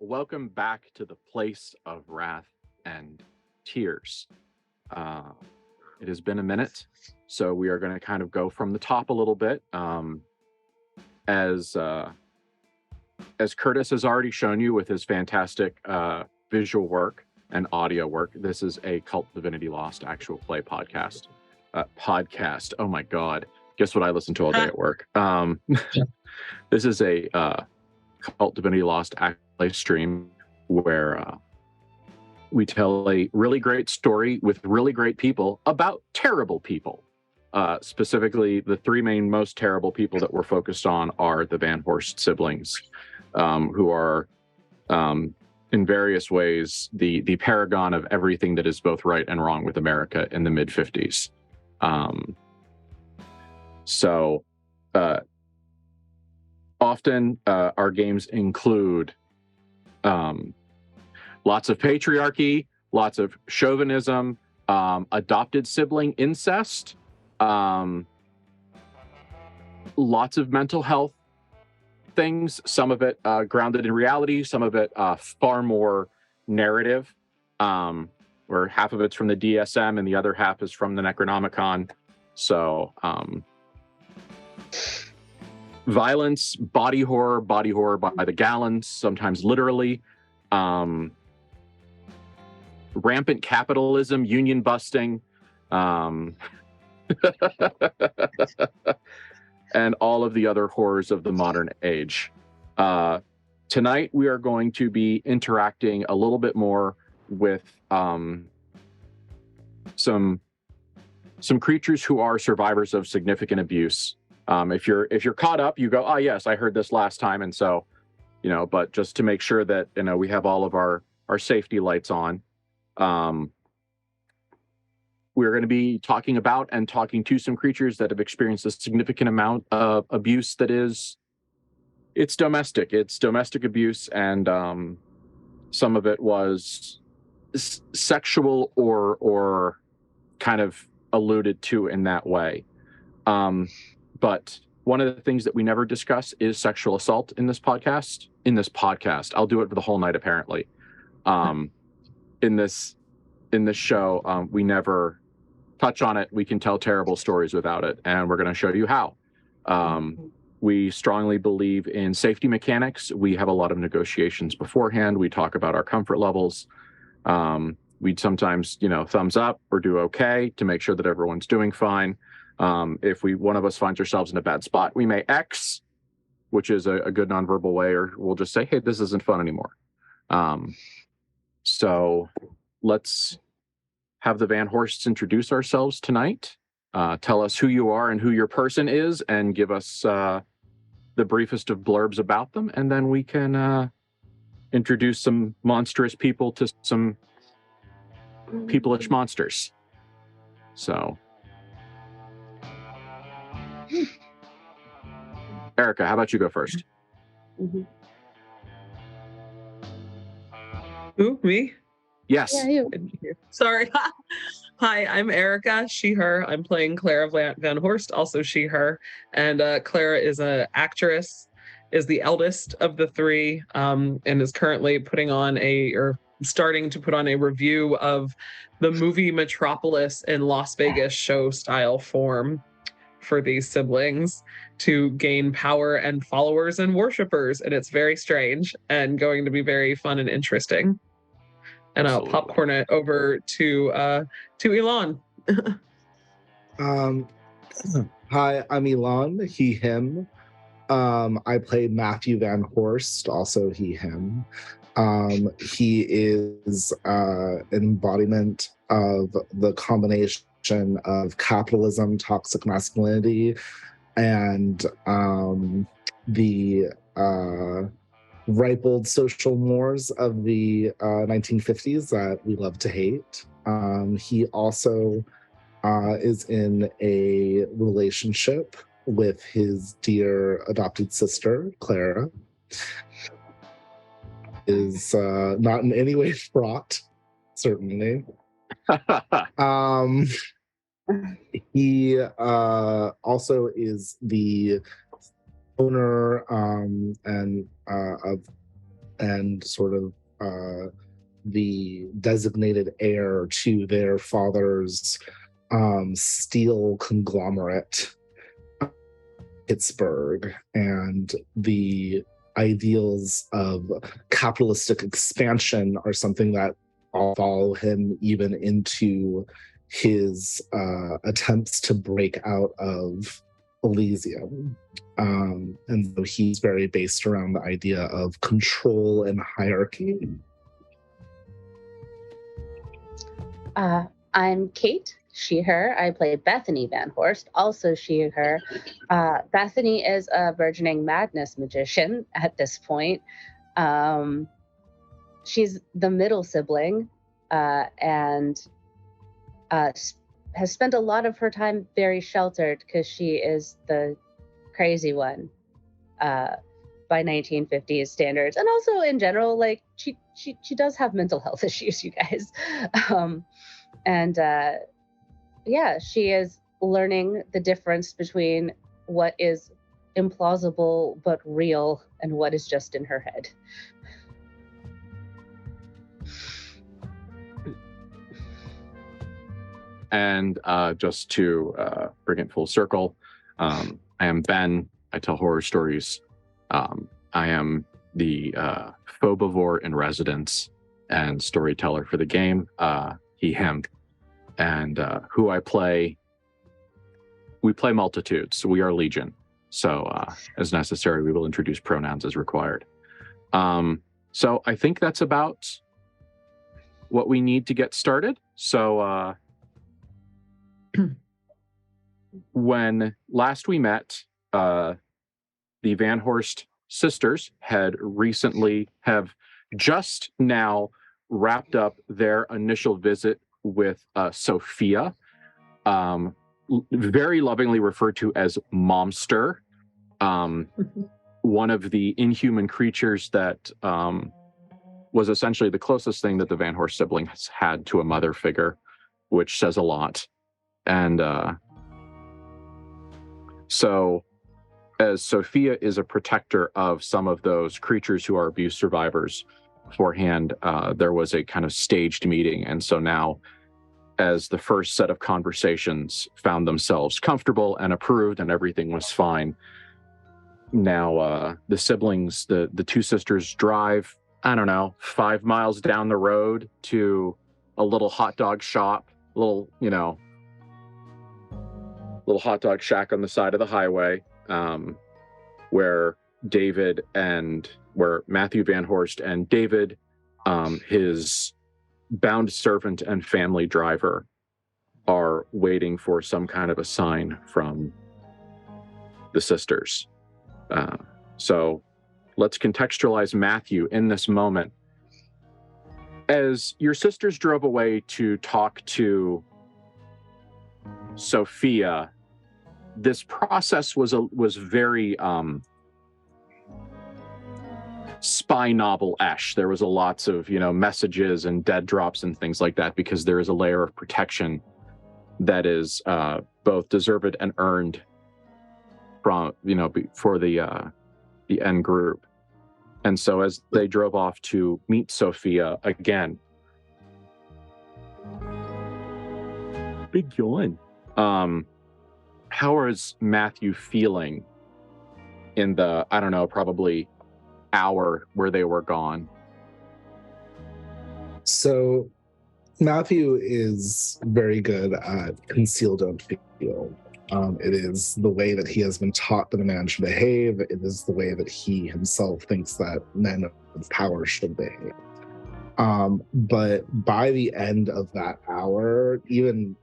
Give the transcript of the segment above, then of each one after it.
welcome back to the place of wrath and tears. It has been a minute, so we are going to kind of go from the top a little bit. As Curtis has already shown you with his fantastic visual work and audio work, this is a KULT Divinity Lost actual play podcast. Oh my God. Guess what I listen to all day at work? This is a KULT Divinity Lost actual play stream where we tell a really great story with really great people about terrible people. Specifically, the three main most terrible people that we're focused on are the Van Horst siblings, who are in various ways the paragon of everything that is both right and wrong with America in the mid-50s. Often our games include lots of patriarchy, lots of chauvinism, adopted sibling incest, lots of mental health things, some of it grounded in reality, some of it far more narrative, where half of it's from the DSM and the other half is from the Necronomicon. So violence, body horror by the gallons, sometimes literally, rampant capitalism, union busting, and all of the other horrors of the modern age. Tonight, we are going to be interacting a little bit more with some creatures who are survivors of significant abuse. If you're caught up, you go, oh yes, I heard this last time, and so, but just to make sure that we have all of our safety lights on. We're going to be talking about and talking to some creatures that have experienced a significant amount of abuse that is, it's domestic abuse, and some of it was sexual or kind of alluded to in that way. But one of the things that we never discuss is sexual assault in this podcast. I'll do it for the whole night, apparently. In this show, we never touch on it. We can tell terrible stories without it, and we're going to show you how. We strongly believe in safety mechanics. We have a lot of negotiations beforehand. We talk about our comfort levels. We'd sometimes, thumbs up or do okay to make sure that everyone's doing fine. If one of us finds ourselves in a bad spot, we may X, which is a good nonverbal way, or we'll just say, hey, this isn't fun anymore. So let's have the Van Horsts introduce ourselves tonight. Tell us who you are and who your person is, and give us the briefest of blurbs about them, and then we can introduce some monstrous people to some people-ish monsters. So, Erica, how about you go first? Mm-hmm. Who, me? Yes. Yeah, you. Sorry. Hi, I'm Erica, she, her. I'm playing Clara Van Horst, also she, her. And Clara is an actress, is the eldest of the three, and is currently starting to put on a review of the movie Metropolis in Las Vegas show style form for these siblings to gain power and followers and worshipers. And it's very strange and going to be very fun and interesting. And I'll popcorn it over to Elon. Hi, I'm Elon, he, him. I play Matthew Van Horst, also he, him. He is an embodiment of the combination of capitalism, toxic masculinity, and the ripe old social mores of the 1950s that we love to hate. He also is in a relationship with his dear adopted sister, Clara. Is not in any way fraught, certainly. He also is the owner of and sort of the designated heir to their father's steel conglomerate, Pittsburgh, and the ideals of capitalistic expansion are something that all follow him even into his attempts to break out of Elysium. And so he's very based around the idea of control and hierarchy. I'm Kate, she, her. I play Bethany Van Horst, also she, her. Bethany is a burgeoning madness magician at this point. She's the middle sibling and has spent a lot of her time very sheltered because she is the crazy one by 1950s standards. And also in general, like she does have mental health issues, you guys. Yeah, she is learning the difference between what is implausible but real and what is just in her head. And just to bring it full circle, I am Ben. I tell horror stories. I am the phobivore in residence and storyteller for the game, he, him. And who I play, we play multitudes. We are Legion. So as necessary, we will introduce pronouns as required. So I think that's about what we need to get started. So when last we met, the Van Horst sisters have just now wrapped up their initial visit with Sophia, very lovingly referred to as Momster, one of the inhuman creatures that was essentially the closest thing that the Van Horst siblings had to a mother figure, which says a lot. And so as Sophia is a protector of some of those creatures who are abuse survivors beforehand, there was a kind of staged meeting. And so now, as the first set of conversations found themselves comfortable and approved and everything was fine, now the siblings, the two sisters drive, I don't know, 5 miles down the road to a little hot dog shop, little hot dog shack on the side of the highway, where Matthew Van Horst and David, his bound servant and family driver, are waiting for some kind of a sign from the sisters. So let's contextualize Matthew in this moment. As your sisters drove away to talk to Sophia, this process was very spy novel-esque. There was lots of messages and dead drops and things like that, because there is a layer of protection that is both deserved and earned from for the end group. And so as they drove off to meet Sophia again, big yawn. How is Matthew feeling in the, I don't know, probably hour where they were gone? So Matthew is very good at conceal, don't feel. It is the way that he has been taught that a man should behave. It is the way that he himself thinks that men of power should behave. But by the end of that hour, even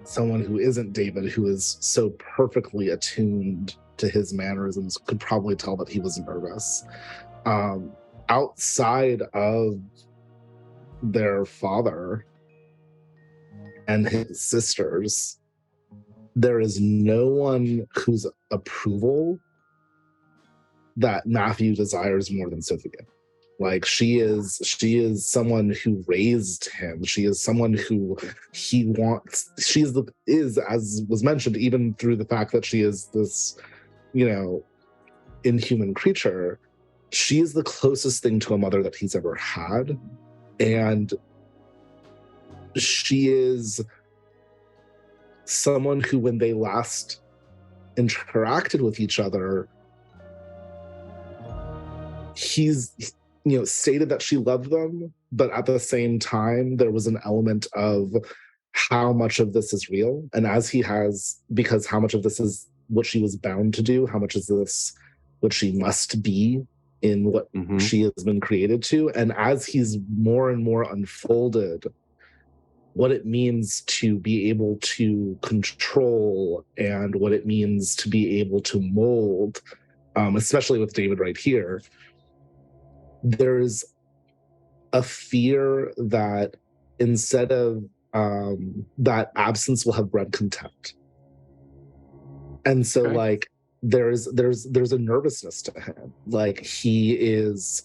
someone who isn't David, who is so perfectly attuned to his mannerisms, could probably tell that he was nervous. Outside of their father and his sisters, there is no one whose approval that Matthew desires more than Sophia. Like, she is someone who raised him. She is someone who he wants. Is, as was mentioned, even through the fact that she is this, inhuman creature, she is the closest thing to a mother that he's ever had. And she is someone who, when they last interacted with each other, he's, stated that she loved them, but at the same time, there was an element of how much of this is real. And because how much of this is what she was bound to do, how much is this what she must be in what she has been created to. And as he's more and more unfolded what it means to be able to control and what it means to be able to mold, especially with David right here, there's a fear that instead of that absence will have bred contempt. And so like there's a nervousness to him. Like he is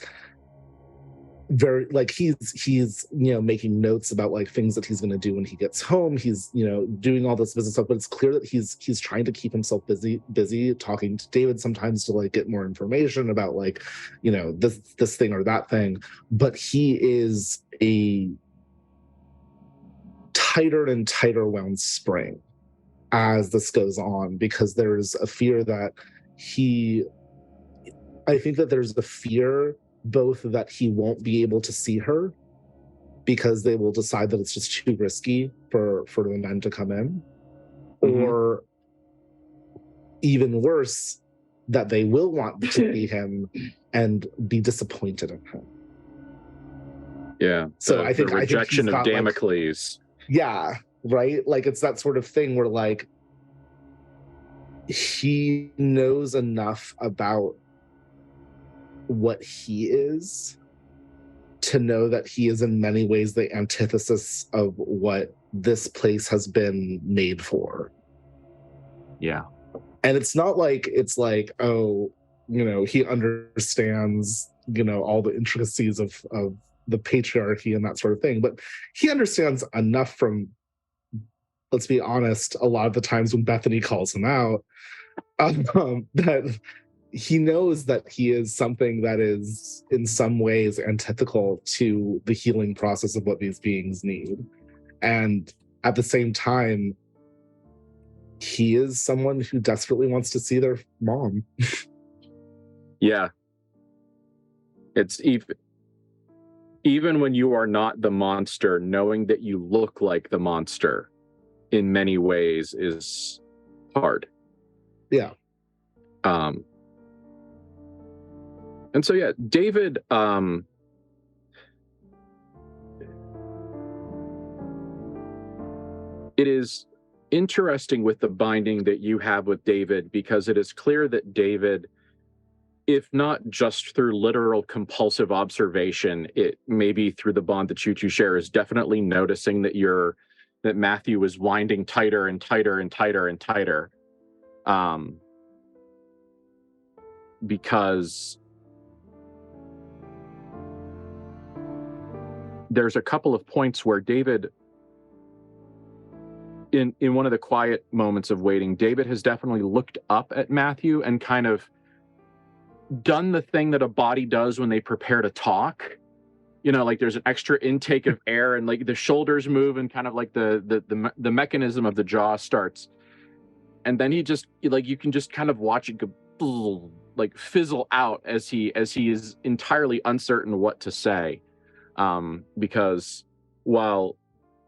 very like he's making notes about like things that he's going to do when he gets home. He's doing all this business stuff, but it's clear that he's trying to keep himself busy talking to David sometimes to like get more information about like this thing or that thing. But he is a tighter and tighter wound spring as this goes on, because there's a fear that I think that there's a fear both that he won't be able to see her because they will decide that it's just too risky for the men to come in, or even worse, that they will want to see him and be disappointed in him. Yeah. So I think the rejection of Damocles. Yeah, right? Like it's that sort of thing where like he knows enough about what he is to know that he is in many ways the antithesis of what this place has been made for. Yeah. And it's not like it's like, oh, he understands, all the intricacies of the patriarchy and that sort of thing, but he understands enough from, let's be honest, a lot of the times when Bethany calls him out, that he knows that he is something that is in some ways antithetical to the healing process of what these beings need. And at the same time, he is someone who desperately wants to see their mom. Yeah. It's even when you are not the monster, knowing that you look like the monster in many ways is hard. Yeah. And so, yeah, David, it is interesting with the binding that you have with David, because it is clear that David, if not just through literal compulsive observation, it maybe through the bond that you two share, is definitely noticing that that Matthew is winding tighter and tighter and tighter and tighter. Because there's a couple of points where David, in one of the quiet moments of waiting, David has definitely looked up at Matthew and kind of done the thing that a body does when they prepare to talk. Like there's an extra intake of air and like the shoulders move and kind of like the mechanism of the jaw starts. And then he just, like, you can just kind of watch it go like fizzle out as he is entirely uncertain what to say. Because while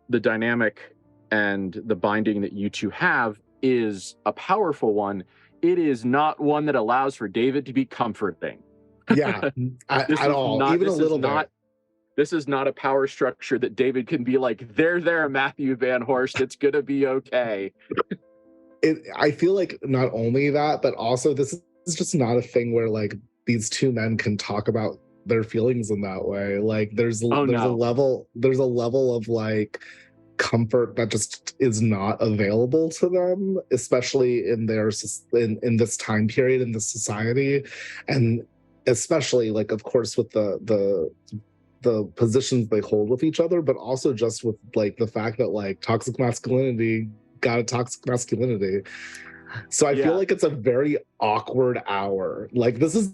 the dynamic and the binding that you two have is a powerful one, it is not one that allows for David to be comforting. Yeah, at all. Even a little bit. This is not a power structure that David can be like, there, Matthew Van Horst, it's gonna be okay. I feel like not only that, but also this is just not a thing where like these two men can talk about their feelings in that way. Like there's a level of like comfort that just is not available to them, especially in in this time period in this society, and especially like of course with the positions they hold with each other, but also just with like the fact that like toxic masculinity got a toxic masculinity. So I feel like it's a very awkward hour. Like this is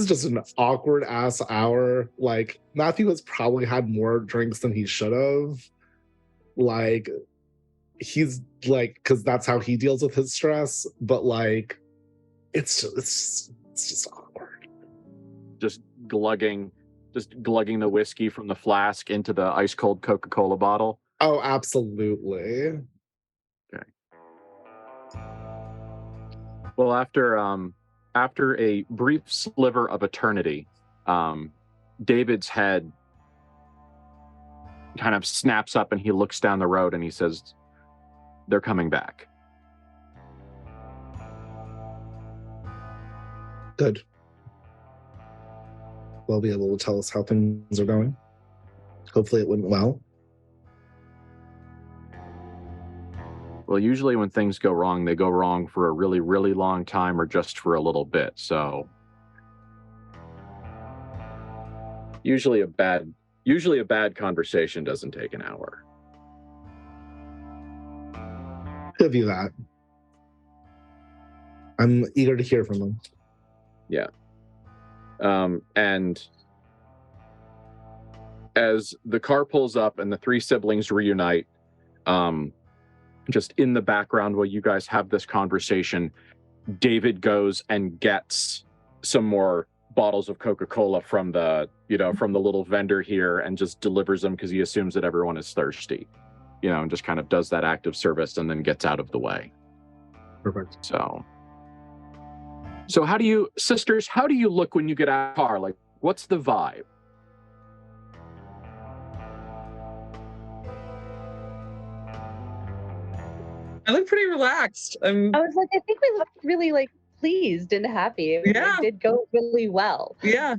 just an awkward ass hour. Like Matthew has probably had more drinks than he should have. Like he's like, because that's how he deals with his stress. But like, it's just awkward. Just glugging the whiskey from the flask into the ice cold Coca-Cola bottle. Oh, absolutely. Okay. Well, after a brief sliver of eternity, David's head kind of snaps up and he looks down the road and he says, "They're coming back." Good. They'll be able to tell us how things are going. Hopefully it went well. Well, usually when things go wrong, they go wrong for a really, really long time or just for a little bit. So usually a bad conversation doesn't take an hour. Give you that. I'm eager to hear from them. Yeah. And as the car pulls up and the three siblings reunite, just in the background while you guys have this conversation, David goes and gets some more bottles of Coca-Cola from the little vendor here and just delivers them because he assumes that everyone is thirsty, and just kind of does that act of service and then gets out of the way. Perfect. So how do you look when you get out of the car? Like, what's the vibe? I look pretty relaxed. I was like, I think we looked really like pleased and happy. It did go really well. Yeah.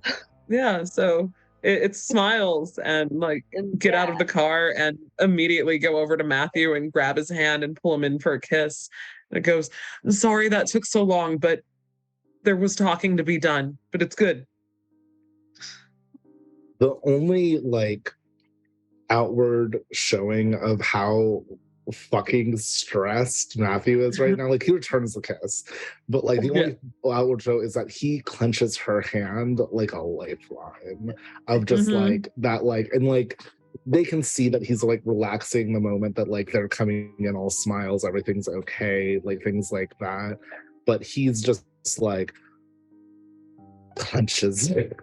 So it's smiles and like get out of the car and immediately go over to Matthew and grab his hand and pull him in for a kiss. And it goes, "Sorry that took so long, but there was talking to be done, but it's good." The only like outward showing of how fucking stressed Matthew is right now, like he returns the kiss, but like the only outward show is that he clenches her hand like a lifeline of just like that, like, and like they can see that he's like relaxing the moment that like they're coming in all smiles, everything's okay, like things like that, but he's just like clenches it.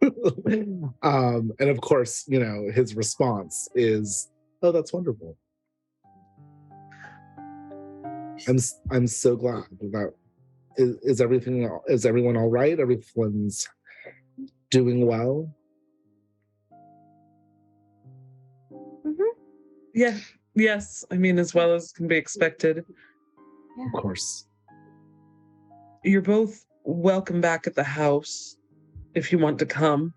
And of course, his response is, "Oh, that's wonderful. I'm so glad that is everyone all right? Everyone's doing well?" Yeah. Yes. I mean, as well as can be expected. Yeah. Of course. You're both welcome back at the house if you want to come.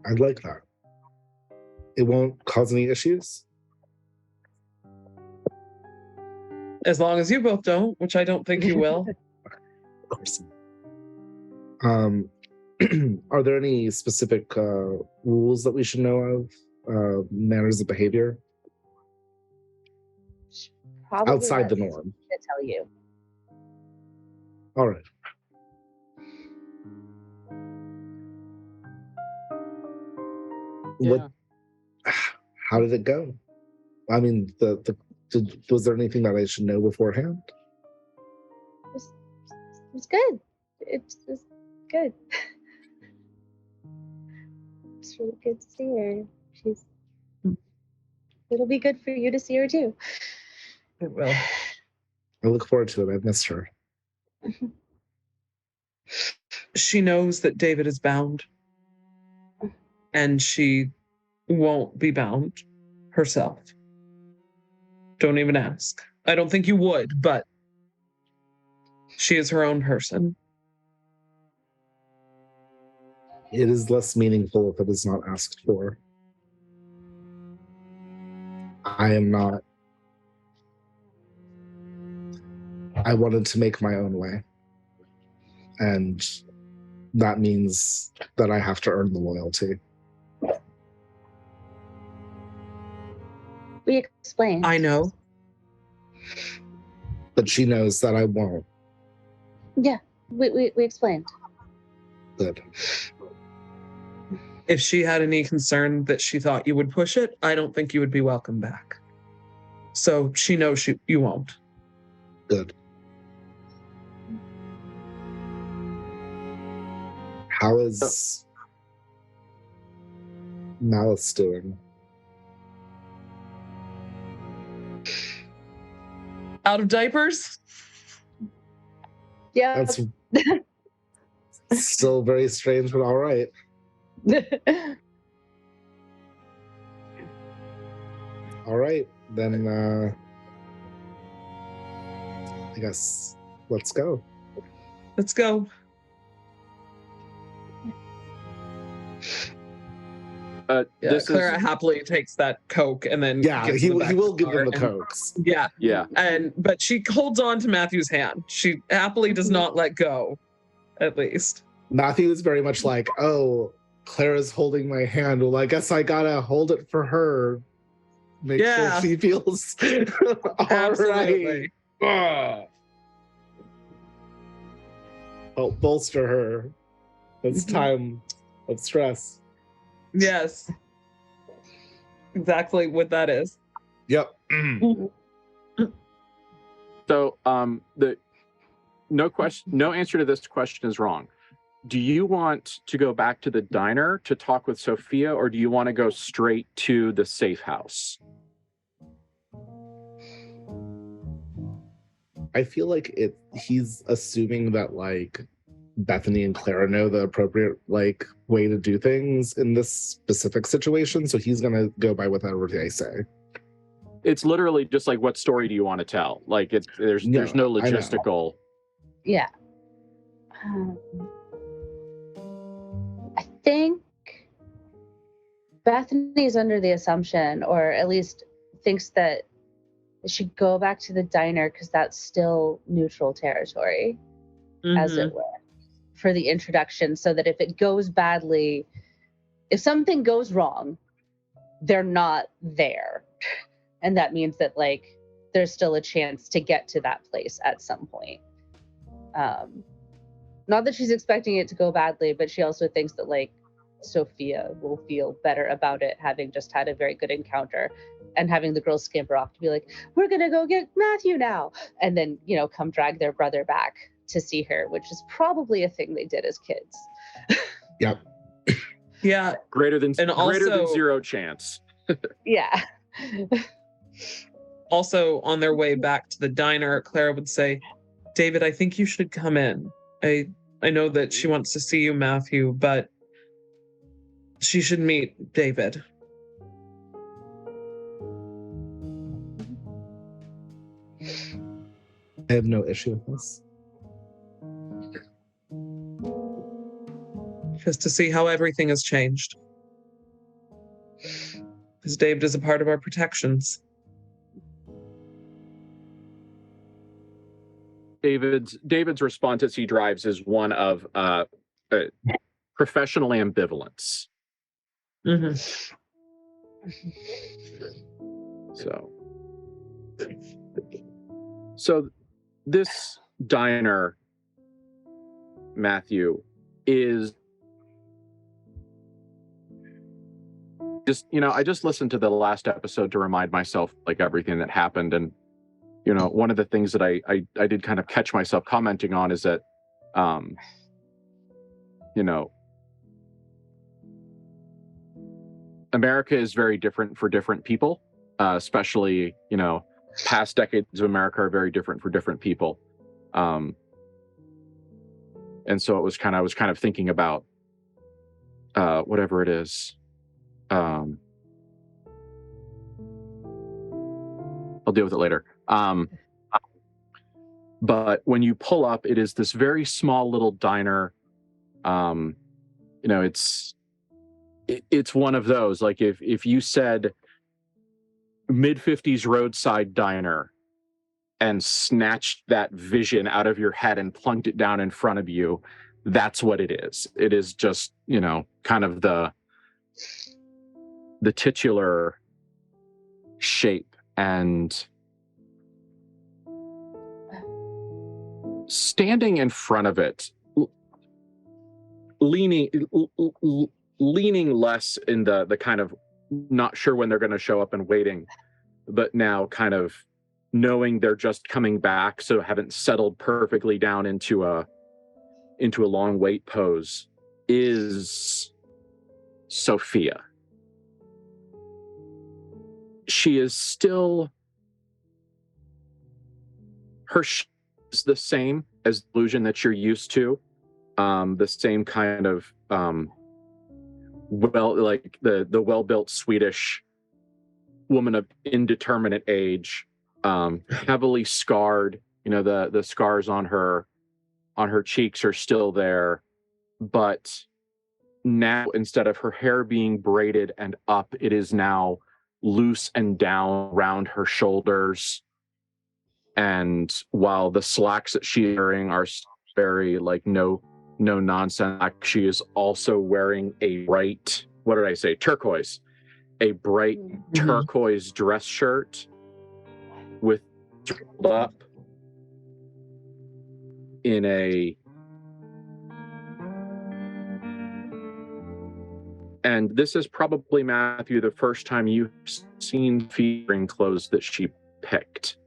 I'd like that. It won't cause any issues? As long as you both don't, which I don't think you will. Of course. Are there any specific rules that we should know of? Manners of behavior? Probably outside the not norm. to tell you. All right. Yeah. How did it go? I mean, was there anything that I should know beforehand? It's good. It's good. It's really good to see her. It'll be good for you to see her too. It will. I look forward to it. I've missed her. She knows that David is bound, and she won't be bound herself. Don't even ask. I don't think you would, but she is her own person. It is less meaningful if it is not asked for. I am not. I wanted to make my own way. And that means that I have to earn the loyalty. We explained. I know. But she knows that I won't. Yeah, we explained. Good. If she had any concern that she thought you would push it, I don't think you would be welcome back. So she knows you won't. Good. How is Malice doing? Out of diapers? Yeah. That's still very strange, but all right. All right, then I guess let's go. Let's go. Clara happily takes that Coke and then gives he them back will to give them the and- Cokes. Yeah. But she holds on to Matthew's hand. She happily does not let go, at least. Matthew is very much like, oh, Clara's holding my hand. Well, I guess I gotta hold it for her. Make sure she feels all right. Help bolster her. It's time of stress. Yes. Exactly what that is. Yep. So no answer to this question is wrong. Do you want to go back to the diner to talk with Sophia, or do you want to go straight to the safe house? I feel like he's assuming that like Bethany and Clara know the appropriate like way to do things in this specific situation, so he's gonna go by whatever they say. It's literally just like, what story do you want to tell? Like, there's no logistical. Yeah. I think Bethany is under the assumption, or at least thinks that they should go back to the diner because that's still neutral territory, as it were, for the introduction, so that if it goes badly, if something goes wrong, they're not there. And that means that like there's still a chance to get to that place at some point. Not that she's expecting it to go badly, but she also thinks that like Sophia will feel better about it, having just had a very good encounter, and having the girls scamper off to be like, we're gonna go get Matthew now, and then come drag their brother back to see her, which is probably a thing they did as kids. Yep. Yeah. Greater than zero chance. Yeah. Also, on their way back to the diner, Clara would say, David, I think you should come in. I know that she wants to see you, Matthew, but she should meet David. I have no issue with this. Just to see how everything has changed. Because David is a part of our protections. David's response as he drives is one of professional ambivalence. So this diner, Matthew, is just, I just listened to the last episode to remind myself like everything that happened, and one of the things that I did kind of catch myself commenting on is that America is very different for different people, especially past decades of America are very different for different people, and so I was kind of thinking about whatever it is. I'll deal with it later. But when you pull up, it is this very small little diner. It's one of those, like if you said mid-50s roadside diner and snatched that vision out of your head and plunked it down in front of you, that's what it is. It is just, kind of the titular shape. And standing in front of it, leaning less in the kind of not sure when they're going to show up and waiting, but now kind of knowing they're just coming back, so haven't settled perfectly down into a long wait pose, is Sophia. She is still, her is the same as the illusion that you're used to, the same kind of like the well-built Swedish woman of indeterminate age, heavily scarred. You know, the scars on her cheeks are still there, but now instead of her hair being braided and up, it is now loose and down around her shoulders. And while the slacks that she's wearing are very like no nonsense, she is also wearing a bright, what did I say, turquoise, a bright turquoise dress shirt with up in a, and this is probably, Matthew, the first time you've seen featuring clothes that she picked.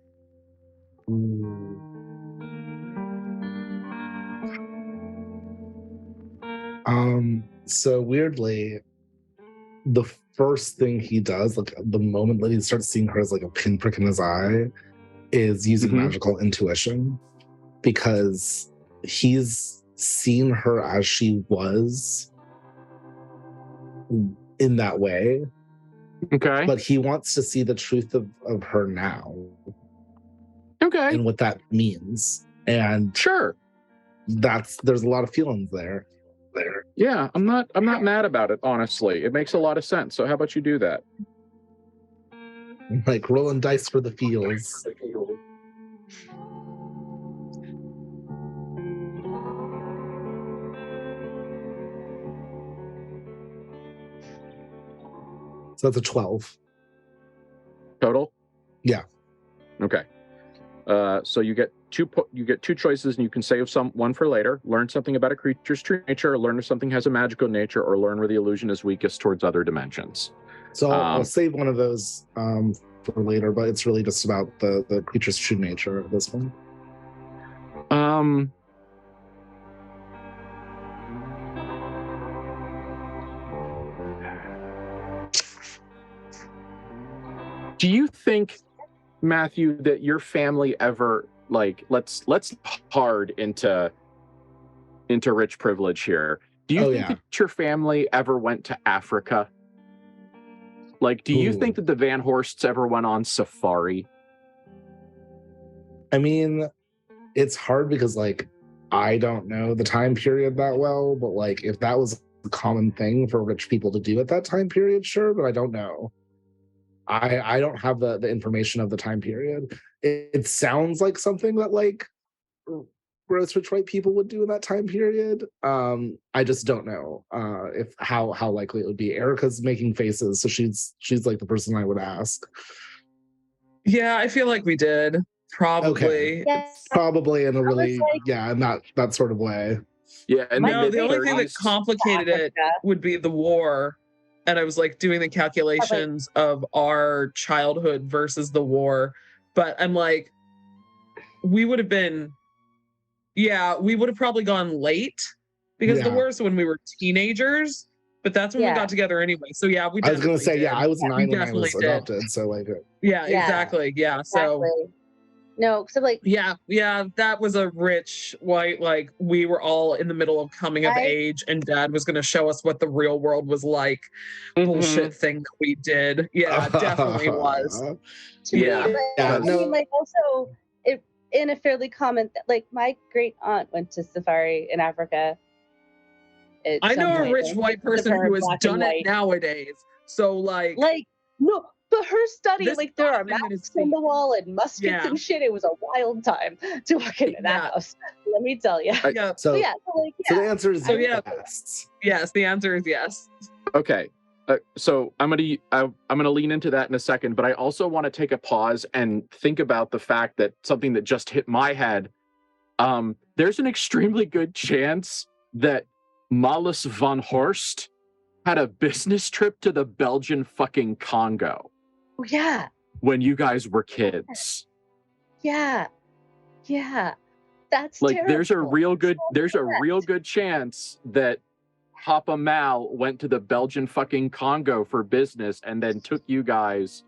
So weirdly, the first thing he does, like the moment that he starts seeing her as like a pinprick in his eye, is using magical intuition, because he's seen her as she was in that way. Okay. But he wants to see the truth of her now. Okay. And what that means. And sure. There's a lot of feelings there. Yeah, I'm not mad about it, honestly. It makes a lot of sense. So how about you do that? Like rolling dice for the feels. So that's a 12. Total? Yeah. Okay. So you get two choices, and you can save one for later. Learn something about a creature's true nature, or learn if something has a magical nature, or learn where the illusion is weakest towards other dimensions. So I'll save one of those for later, but it's really just about the creature's true nature of this one. Do you think, Matthew, that your family ever, like, let's hard into rich privilege here? Do you think that your family ever went to Africa? Like, do you think that the Van Horsts ever went on safari? I mean, it's hard because, like, I don't know the time period that well, but like, if that was a common thing for rich people to do at that time period, sure, but I don't know. I don't have the information of the time period. It sounds like something that like gross rich white people would do in that time period. I just don't know if how likely it would be. Erica's making faces, so she's like the person I would ask. Yeah, I feel like we did. Probably. Okay. Yes. Probably in a really in that sort of way. Yeah, and no, the only thing that complicated it would be the war. And I was like doing the calculations of our childhood versus the war. But I'm like, we would have probably gone late, because the war is when we were teenagers, but that's when we got together anyway. So yeah, we I was going to say, did. I was 9 when I was did. adopted. So like, exactly. Yeah. Exactly. So no, so like, yeah, that was a rich white, like we were all in the middle of coming of age, and Dad was going to show us what the real world was like. Bullshit thing that we did. Yeah, it definitely was. To me, like also in a fairly common, like my great aunt went to safari in Africa. I know a rich white person who has done it nowadays. So like no. But her study, like there are maps on the wall and muskets and shit. It was a wild time to walk into that house. Let me tell you. So the answer is yes. Yes, the answer is yes. Okay. So I'm gonna lean into that in a second, but I also want to take a pause and think about the fact that something that just hit my head there's an extremely good chance that Malus von Horst had a business trip to the Belgian fucking Congo. Oh, yeah. When you guys were kids. Yeah. Yeah. That's like terrible. there's a real good chance that Papa Mal went to the Belgian fucking Congo for business and then took you guys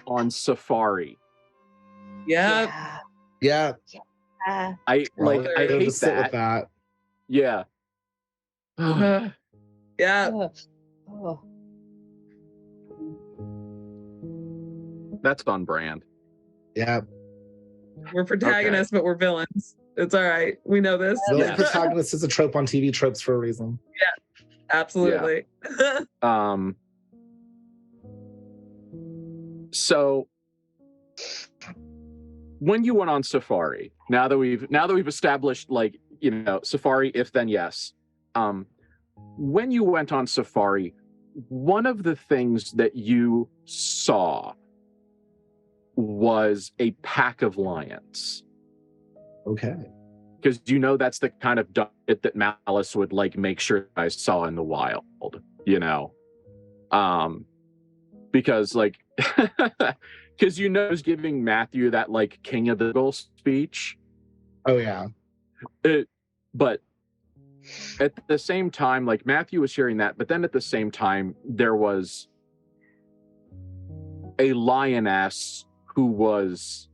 on safari. Yeah. Yeah. I hate sit with that. Yeah. Yeah. Oh. That's on brand. Yeah. We're protagonists, but we're villains. It's all right. We know this. Villain protagonist is a trope on TV tropes for a reason. Yeah, absolutely. Yeah. So when you went on safari, now that we've established, like, you know, safari, if then yes. When you went on safari, one of the things that you saw was a pack of lions. Okay. Because you know that's the kind of diet that Malice would like make sure I saw in the wild, you know. Because like because you know he's giving Matthew that like King of the Jungle speech. Oh yeah. But at the same time, like Matthew was hearing that, but then at the same time there was a lioness who was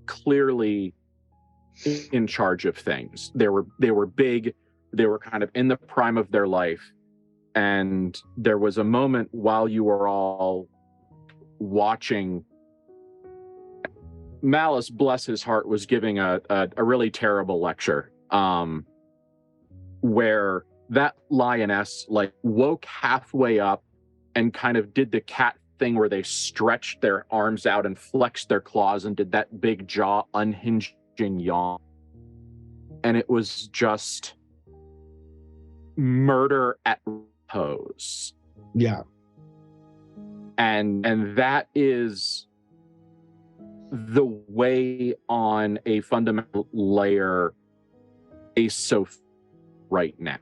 clearly in charge of things. They were big, they were kind of in the prime of their life, and there was a moment while you were all watching, Malice, bless his heart, was giving a really terrible lecture, where that lioness like woke halfway up and kind of did the cat thing where they stretched their arms out and flexed their claws and did that big jaw unhinging yawn, and it was just murder at pose. Yeah. And that is the way on a fundamental layer a Soph right now.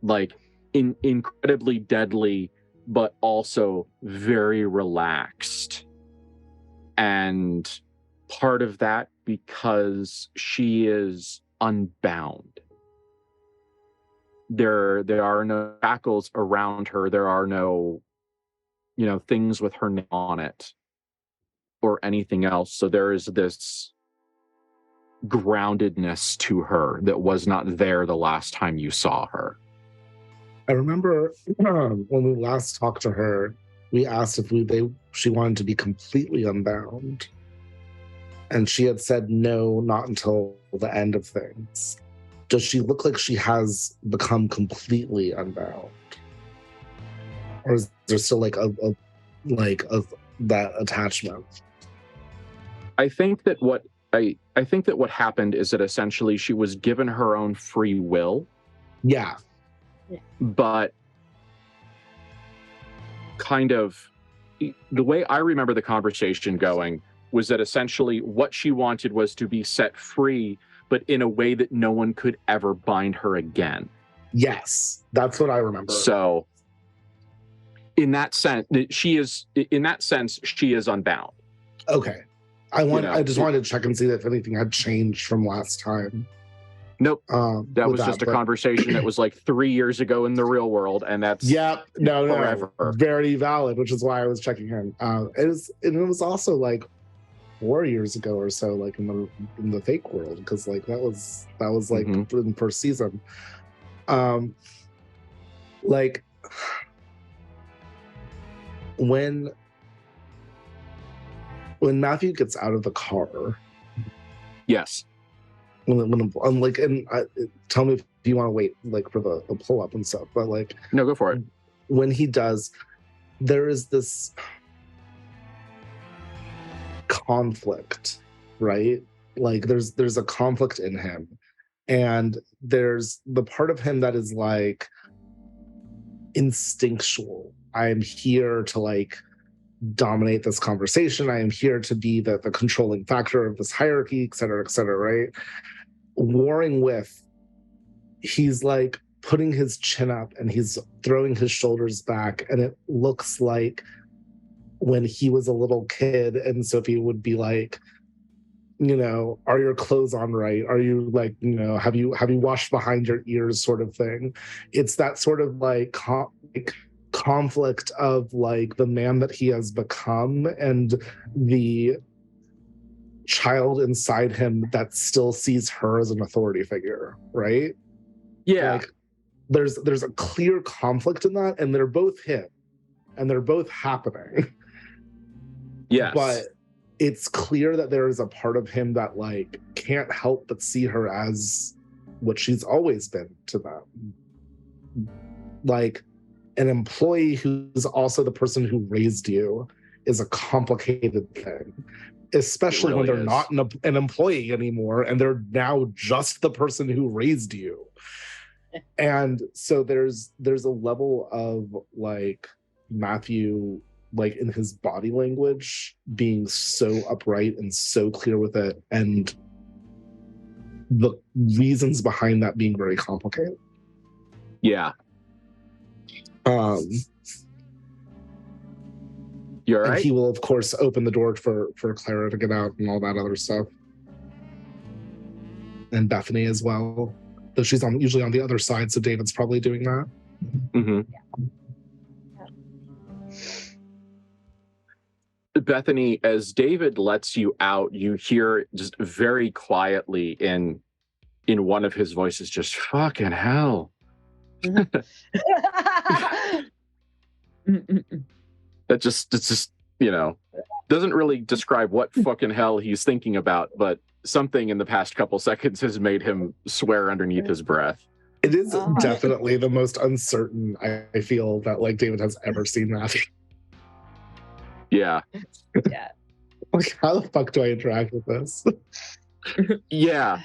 Like incredibly deadly, but also very relaxed. And part of that because she is unbound. There are no shackles around her. There are no, you know, things with her name on it or anything else. So there is this groundedness to her that was not there the last time you saw her. I remember when we last talked to her, we asked if she wanted to be completely unbound. And she had said no, not until the end of things. Does she look like she has become completely unbound? Or is there still like that attachment? I think that what happened is that essentially she was given her own free will. Yeah. But kind of the way I remember the conversation going was that essentially what she wanted was to be set free, but in a way that no one could ever bind her again. Yes, that's what I remember. So in that sense, she is unbound. Okay. I just wanted to check and see if anything had changed from last time. Nope. That was just a conversation that was like 3 years ago in the real world, and that's forever. Very valid, which is why I was checking in. It was also like 4 years ago or so, like in the fake world, because like that was like in the first season. Like when Matthew gets out of the car. Yes. When I'm like, and tell me if you want to wait like for the pull up and stuff, but like, no, go for it. When he does, there is this conflict, right? Like there's a conflict in him, and there's the part of him that is like instinctual. I'm here to like dominate this conversation. I am here to be the controlling factor of this hierarchy, et cetera, right? Warring with, he's like putting his chin up and he's throwing his shoulders back, and it looks like when he was a little kid and Sophie would be like, you know, are your clothes on right? Are you like, you know, have you washed behind your ears sort of thing? It's that sort of like conflict of like the man that he has become and the child inside him that still sees her as an authority figure, right? Yeah. Like there's a clear conflict in that, and they're both him and they're both happening. Yes. But it's clear that there is a part of him that like can't help but see her as what she's always been to them. Like an employee who's also the person who raised you is a complicated thing, especially when they're not an employee anymore and they're now just the person who raised you. And so there's a level of like Matthew, like in his body language, being so upright and so clear with it, and the reasons behind that being very complicated. Yeah. You're right. And he will, of course, open the door for Clara to get out and all that other stuff. And Bethany as well. Though she's usually on the other side, so David's probably doing that. Mm-hmm. Bethany, as David lets you out, you hear just very quietly in one of his voices, just fucking hell. It's just, you know, doesn't really describe what fucking hell he's thinking about, but something in the past couple seconds has made him swear underneath his breath. It is definitely the most uncertain I feel that like David has ever seen Matthew. Yeah. Yeah. Like, how the fuck do I interact with this? Yeah.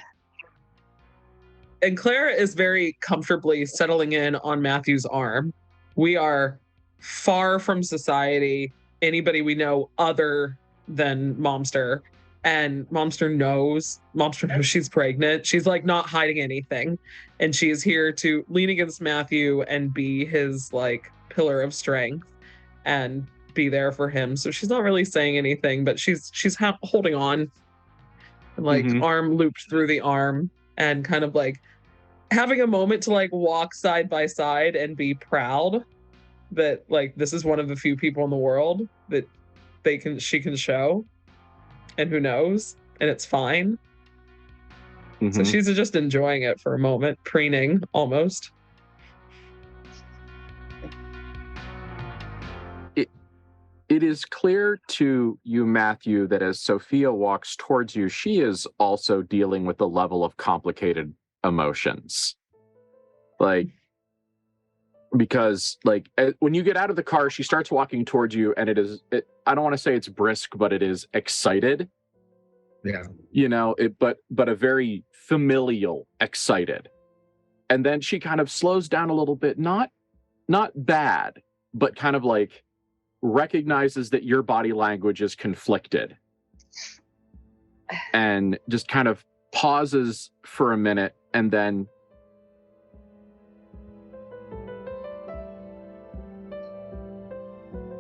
And Clara is very comfortably settling in on Matthew's arm. We are far from society, anybody we know other than Momster. And Momster knows she's pregnant. She's like not hiding anything. And she is here to lean against Matthew and be his like pillar of strength and be there for him. So she's not really saying anything, but she's holding on, like arm looped through the arm, and kind of like having a moment to like walk side by side and be proud that like this is one of the few people in the world that she can show, and who knows, and it's fine. So she's just enjoying it for a moment, preening almost. It is clear to you, Matthew, that as Sophia walks towards you, she is also dealing with a level of complicated emotions. Like, because like when you get out of the car, she starts walking towards you, and I don't want to say it's brisk, but it is excited. Yeah. You know, but a very familial excited. And then she kind of slows down a little bit, not bad, but kind of like recognizes that your body language is conflicted, and just kind of pauses for a minute, and then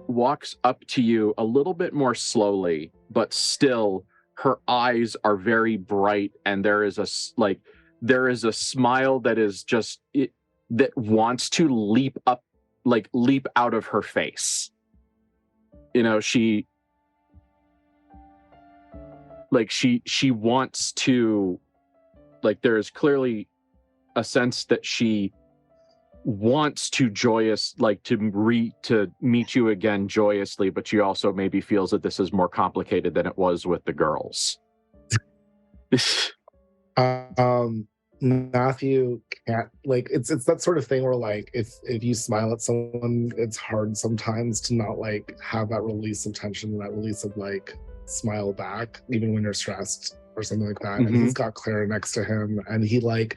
walks up to you a little bit more slowly, but still her eyes are very bright, and there is a smile that is just that wants to leap out of her face. You know, she wants to, like, there's clearly a sense that she wants to to meet you again joyously, but she also maybe feels that this is more complicated than it was with the girls. Matthew can't, like, it's that sort of thing where like if you smile at someone, it's hard sometimes to not like have that release of tension, that release of like smile back, even when you're stressed or something like that. And he's got Clara next to him, and he like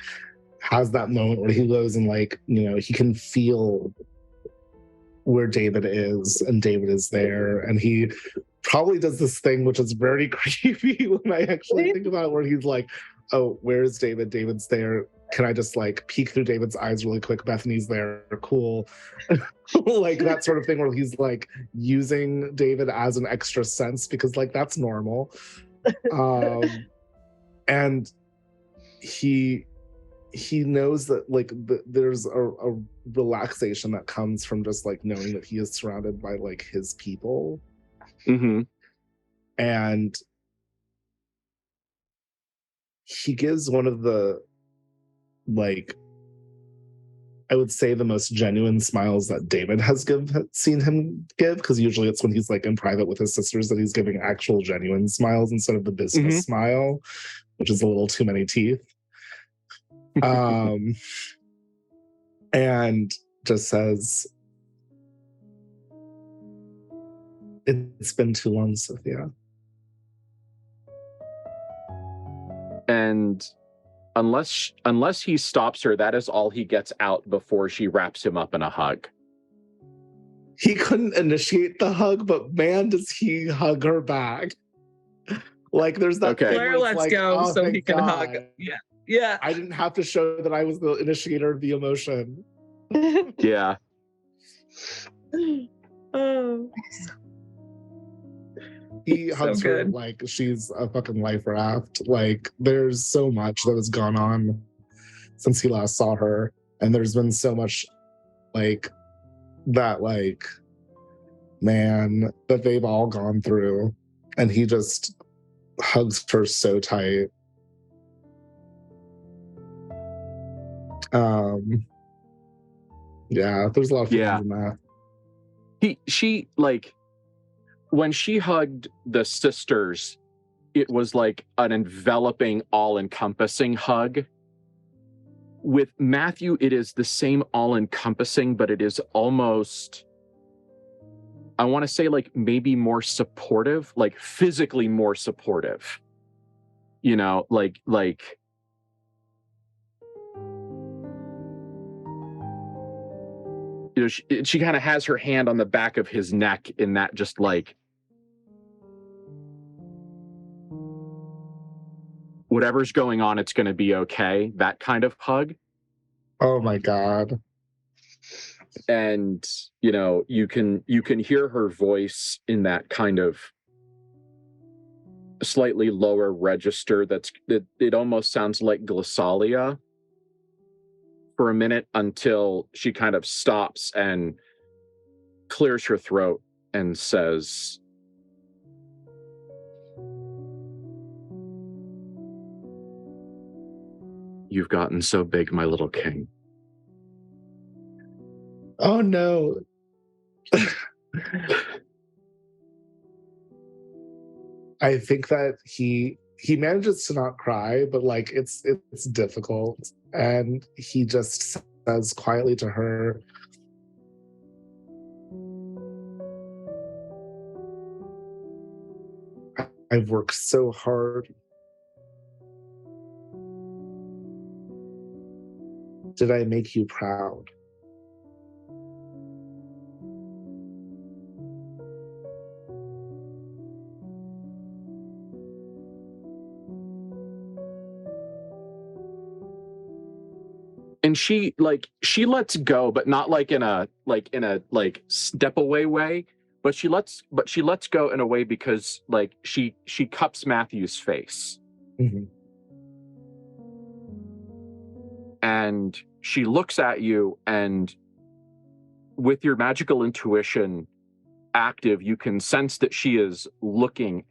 has that moment where he goes and like, you know, he can feel where David is, and David is there, and he probably does this thing which is very creepy when I actually think about it, where he's like, oh, where's David? David's there. Can I just like peek through David's eyes really quick? Bethany's there. Cool. Like that sort of thing where he's like using David as an extra sense because like that's normal. And he knows that like there's a relaxation that comes from just like knowing that he is surrounded by like his people. Mm-hmm. And he gives one of the, like, I would say the most genuine smiles that David has seen him give, because usually it's when he's like in private with his sisters that he's giving actual genuine smiles instead of the business smile, which is a little too many teeth. And just says, it's been too long, Sophia. And unless he stops her, that is all he gets out before she wraps him up in a hug. He couldn't initiate the hug, but man, does he hug her back. Like there's that thing Claire lets like, go oh, so he can God. hug. Yeah. I didn't have to show that I was the initiator of the emotion. Yeah. Oh. He hugs her good. like she's a fucking life raft. Like there's so much that has gone on since he last saw her, and there's been so much like that, like, man, that they've all gone through, and he just hugs her so tight. Yeah, there's a lot of feelings in that. She like, when she hugged the sisters, it was like an enveloping, all-encompassing hug. With Matthew, it is the same all-encompassing, but it is almost, I want to say like maybe more supportive, like physically more supportive. You know, like you know, she kind of has her hand on the back of his neck in that just like, whatever's going on, it's going to be okay. That kind of hug. Oh my God. And, you know, you can hear her voice in that kind of slightly lower register it almost sounds like glossalia for a minute, until she kind of stops and clears her throat and says, "You've gotten so big, my little king." Oh no. I think that he manages to not cry, but like it's difficult, and he just says quietly to her, I've worked so hard. Did I make you proud? And she lets go, but not like in a step away way, but she lets go in a way because like she cups Matthew's face. Mm-hmm. And she looks at you, and with your magical intuition active, you can sense that she is looking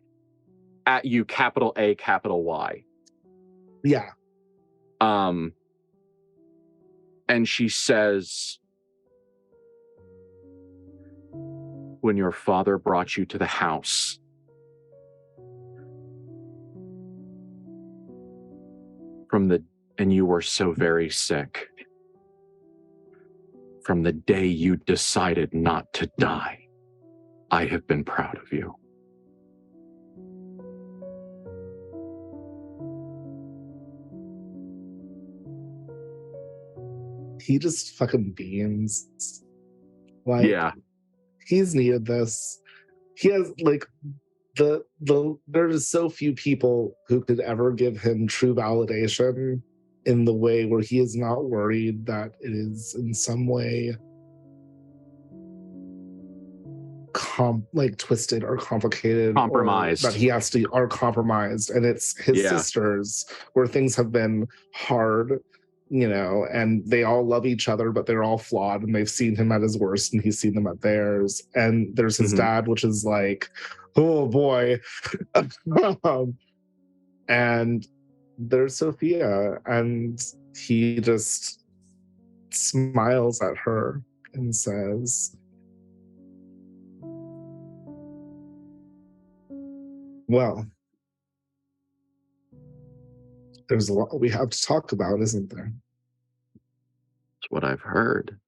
at you, capital A, capital Y. Yeah. And she says, "When your father brought you to the house, and you were so very sick, from the day you decided not to die, I have been proud of you." He just fucking beams. Like, Yeah. he's needed this. He has like there's so few people who could ever give him true validation in the way where he is not worried that it is in some way twisted or complicated, Compromised. or that he has to are compromised, and it's his sisters where things have been hard, and they all love each other, but they're all flawed, and they've seen him at his worst and he's seen them at theirs. And there's his dad, which is like, oh boy. And there's Sophia, and he just smiles at her and says, well, there's a lot we have to talk about, isn't there? That's what I've heard.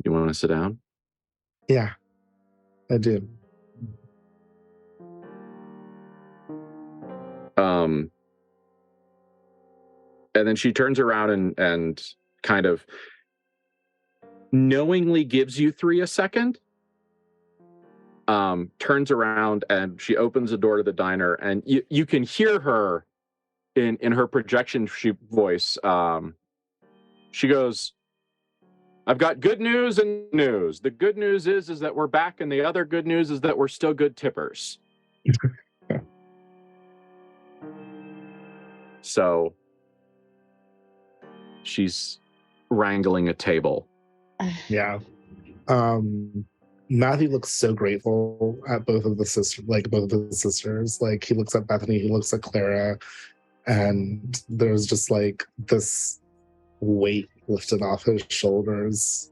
You want to sit down? Yeah, I do. And then she turns around and kind of knowingly gives you 3 a second. Turns around and she opens the door to the diner, and you can hear her in her projection voice. She goes, I've got good news and news. The good news is that we're back, and the other good news is that we're still good tippers. So she's wrangling a table. Yeah. Matthew looks so grateful at both of the sisters. Like, he looks at Bethany, he looks at Clara, and there's just like this weight lifted off his shoulders.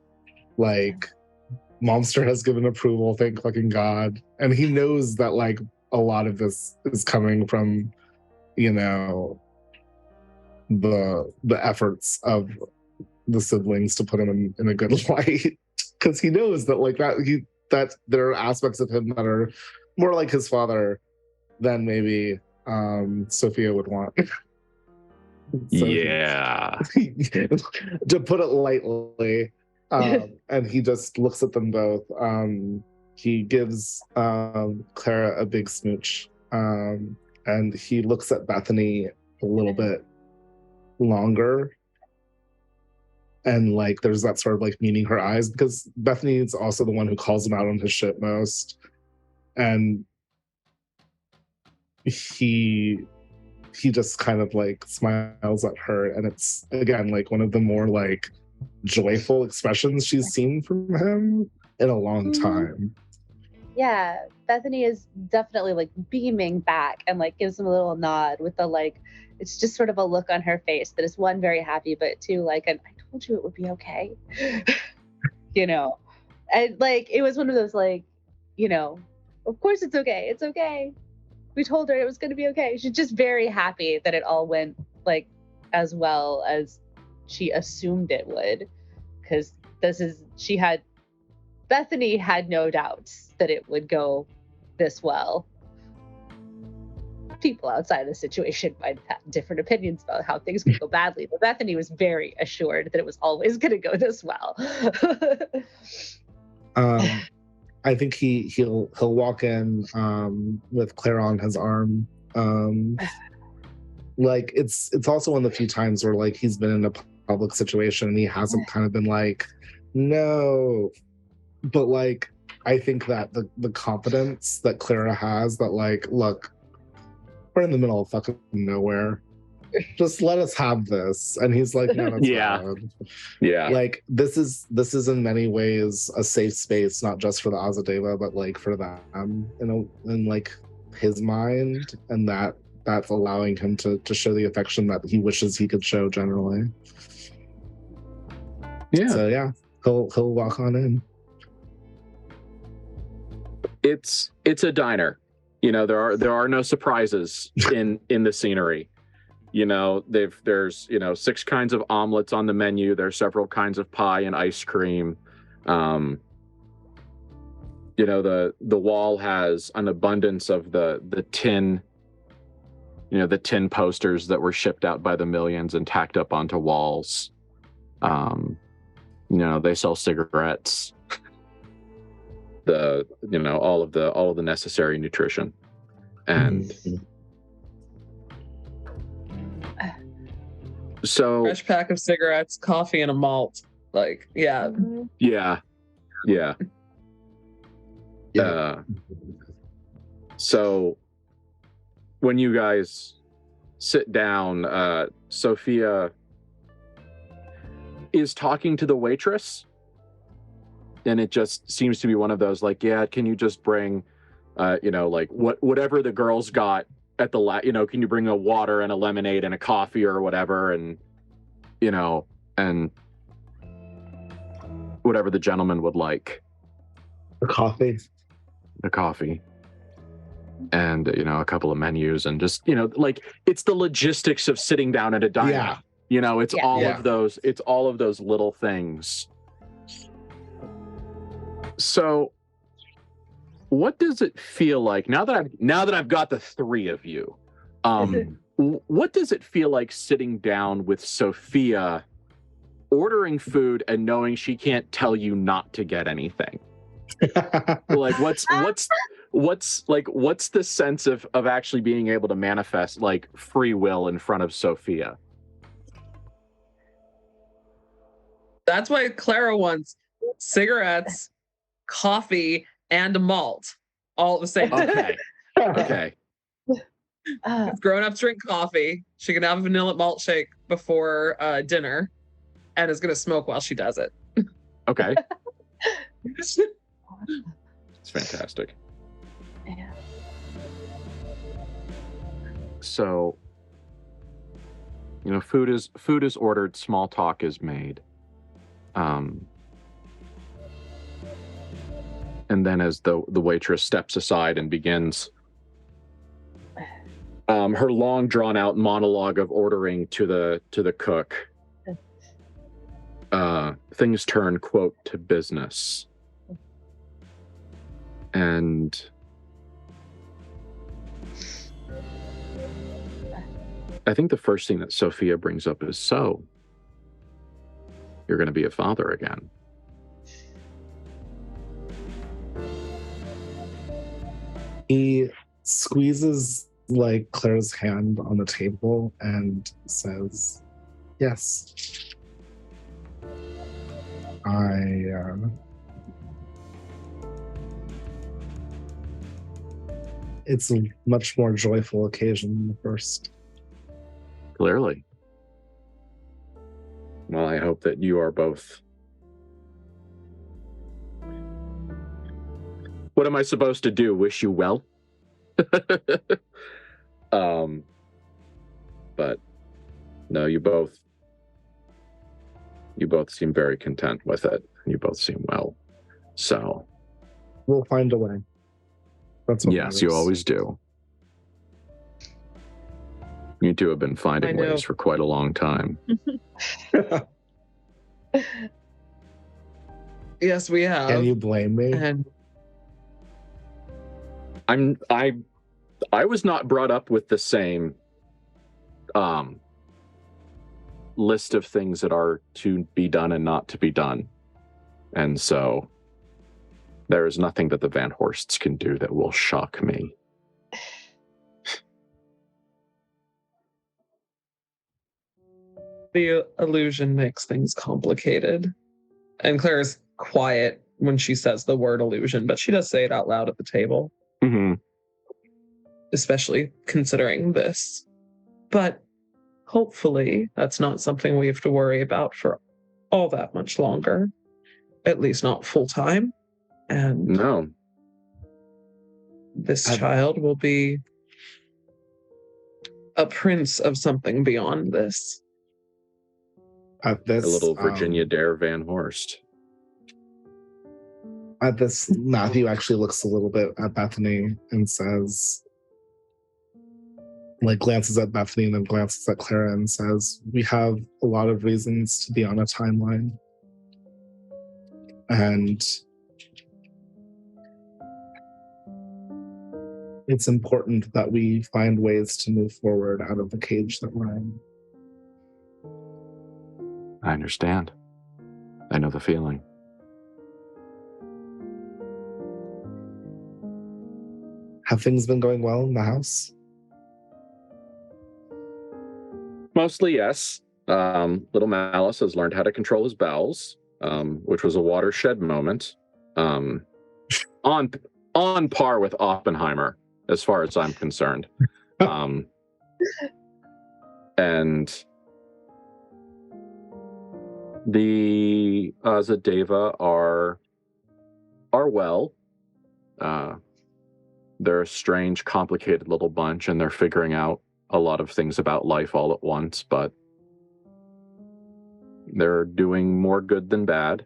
Like, Momster has given approval, thank fucking God. And he knows that like a lot of this is coming from, the efforts of the siblings to put him in a good light. Because he knows that like that there are aspects of him that are more like his father than maybe Sophia would want. So yeah. To put it lightly. And he just looks at them both. He gives Clara a big smooch. And he looks at Bethany a little bit longer. And like there's that sort of like meeting her eyes, because Bethany is also the one who calls him out on his shit most. And he just kind of like smiles at her, and it's again like one of the more like joyful expressions she's seen from him in a long time. Yeah, Bethany is definitely like beaming back and like gives him a little nod with the like, it's just sort of a look on her face that is, one, very happy, but two, like an I told you it would be okay. And like it was one of those like, of course it's okay, it's okay. We told her it was going to be okay. She's just very happy that it all went like as well as she assumed it would, because Bethany had no doubts that it would go this well. People outside the situation might have different opinions about how things could go badly, but Bethany was very assured that it was always going to go this well. I think he'll walk in with Clara on his arm. Like it's also one of the few times where like he's been in a public situation and he hasn't kind of been like, no. But like I think that the confidence that Clara has, that like, look, we're in the middle of fucking nowhere. Just let us have this. And he's like, no, that's bad. Yeah. Like this is in many ways a safe space, not just for the Azadeva, but like for them, in like his mind, and that's allowing him to show the affection that he wishes he could show generally. Yeah. So yeah, he'll walk on in. It's a diner. There are no surprises in the scenery. There's 6 kinds of omelets on the menu. There's several kinds of pie and ice cream. The wall has an abundance of the tin, the tin posters that were shipped out by the millions and tacked up onto walls. they sell cigarettes, all of the necessary nutrition, and so Fresh pack of cigarettes, coffee, and a malt. Like, yeah. Yeah. So when you guys sit down, Sophia is talking to the waitress, and it just seems to be one of those like, yeah, can you just bring, like whatever the girls got at the can you bring a water and a lemonade and a coffee or whatever, and and whatever the gentleman would like. The coffee. And a couple of menus, and just like, it's the logistics of sitting down at a diner. It's all of those little things. So what does it feel like now that I've got the three of you, what does it feel like sitting down with Sophia, ordering food and knowing she can't tell you not to get anything? Like, what's the sense of actually being able to manifest like free will in front of Sophia? That's why Clara wants cigarettes, coffee, and malt all at the same time. Okay. Grown-ups drink coffee. She can have a vanilla malt shake before dinner, and is going to smoke while she does it. Okay. It's fantastic. Yeah. So, food is ordered, small talk is made. And then as the waitress steps aside and begins her long drawn out monologue of ordering to the cook, things turn, quote, to business. And I think the first thing that Sophia brings up is, so you're going to be a father again. He squeezes like Claire's hand on the table and says, yes. It's a much more joyful occasion than the first. Clearly. Well, I hope that you are both. What am I supposed to do? Wish you well? But no, you both seem very content with it. You both seem well. So we'll find a way. That's what yes, matters. You always do. You two have been finding ways for quite a long time. Yes, we have. Can you blame me? And I was not brought up with the same list of things that are to be done and not to be done. And so there is nothing that the Van Horsts can do that will shock me. The illusion makes things complicated. And Claire's quiet when she says the word illusion, but she does say it out loud at the table. Mm-hmm. Especially considering this. But hopefully that's not something we have to worry about for all that much longer. At least not full time. And no. This child will be a prince of something beyond this. At this, a little Virginia Dare Van Horst. At this, Matthew actually looks a little bit at Bethany and says, like, glances at Bethany and then glances at Clara and says, we have a lot of reasons to be on a timeline. And it's important that we find ways to move forward out of the cage that we're in. I understand. I know the feeling. Have things been going well in the house? Mostly, yes. Little Malice has learned how to control his bowels, which was a watershed moment. On par with Oppenheimer, as far as I'm concerned. And the Zadeva are well. They're a strange, complicated little bunch, and they're figuring out a lot of things about life all at once, but they're doing more good than bad.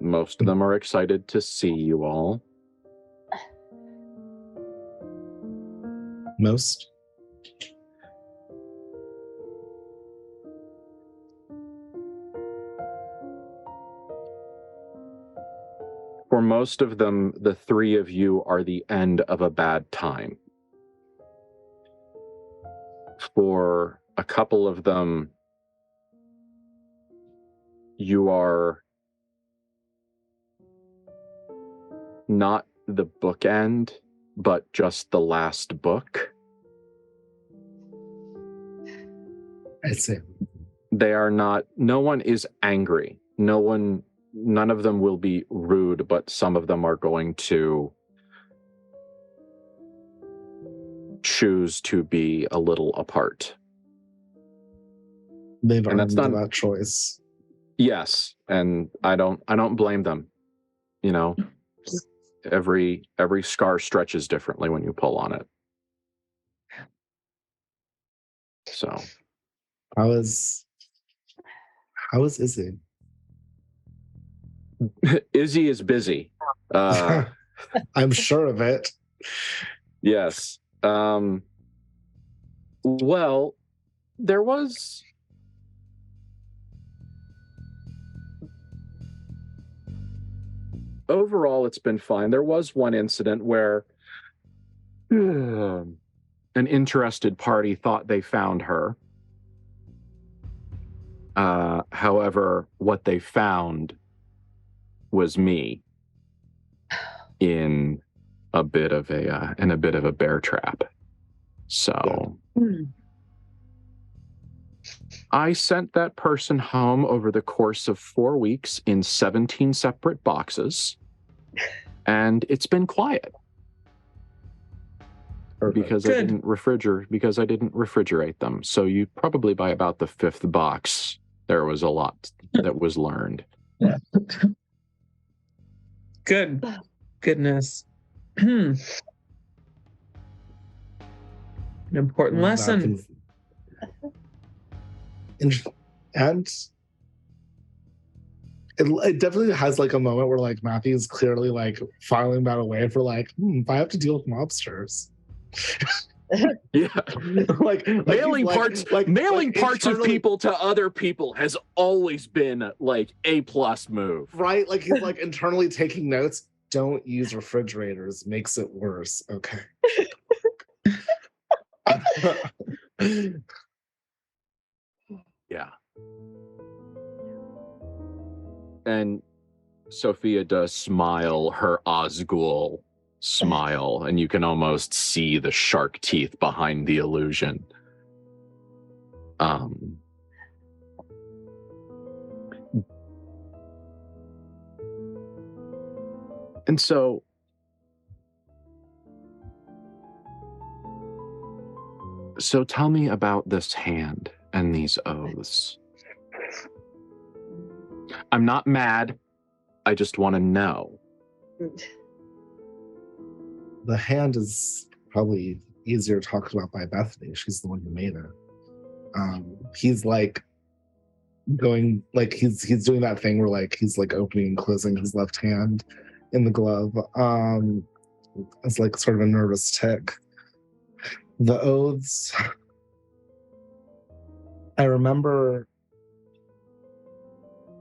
Most of them are excited to see you all. Most? For most of them, the three of you are the end of a bad time. For a couple of them, you are not the bookend, but just the last book. I see. They are not, no one is angry. None of them will be rude, but some of them are going to choose to be a little apart. They've And that's earned not that choice. Yes, and I don't blame them. You know, every scar stretches differently when you pull on it. So, How is Izzy? Izzy is busy. I'm sure of it. Yes. Well, there was overall it's been fine. There was one incident where an interested party thought they found her. However, what they found was me in a bit of a bear trap. So I sent that person home over the course of 4 weeks in 17 separate boxes, and it's been quiet. Because I didn't refrigerate them. So you probably by about the 5th box, there was a lot that was learned. Yeah. Goodness. An important lesson. And it definitely has like a moment where like Matthew's clearly like filing that away for like, if I have to deal with mobsters. Yeah, like mailing parts of people to other people has always been like a plus move, right? Like he's like internally taking notes. Don't use refrigerators, makes it worse. Okay. Yeah. And Sophia does smile her Osgul smile, and you can almost see the shark teeth behind the illusion. And so tell me about this hand and these oaths. I'm not mad. I just want to know. The hand is probably easier talked about by Bethany. She's the one who made it. He's like going like he's doing that thing where like he's like opening and closing his left hand in the glove. It's like sort of a nervous tick. The oaths. I remember.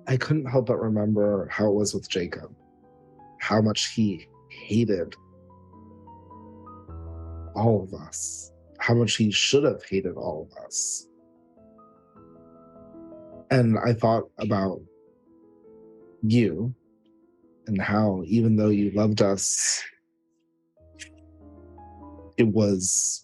I couldn't help but remember how it was with Jacob. How much he hated all of us. How much he should have hated all of us. And I thought about you and how, even though you loved us, it was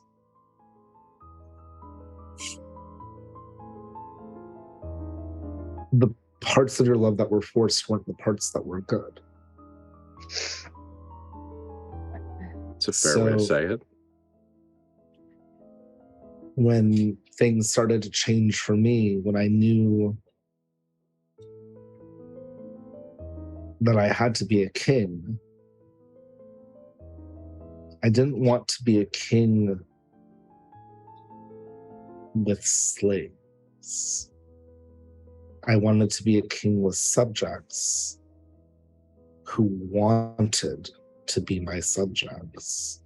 the parts of your love that were forced weren't the parts that were good. It's a fair way to say it. When things started to change for me, when I knew that I had to be a king, I didn't want to be a king with slaves. I wanted to be a king with subjects who wanted to be my subjects.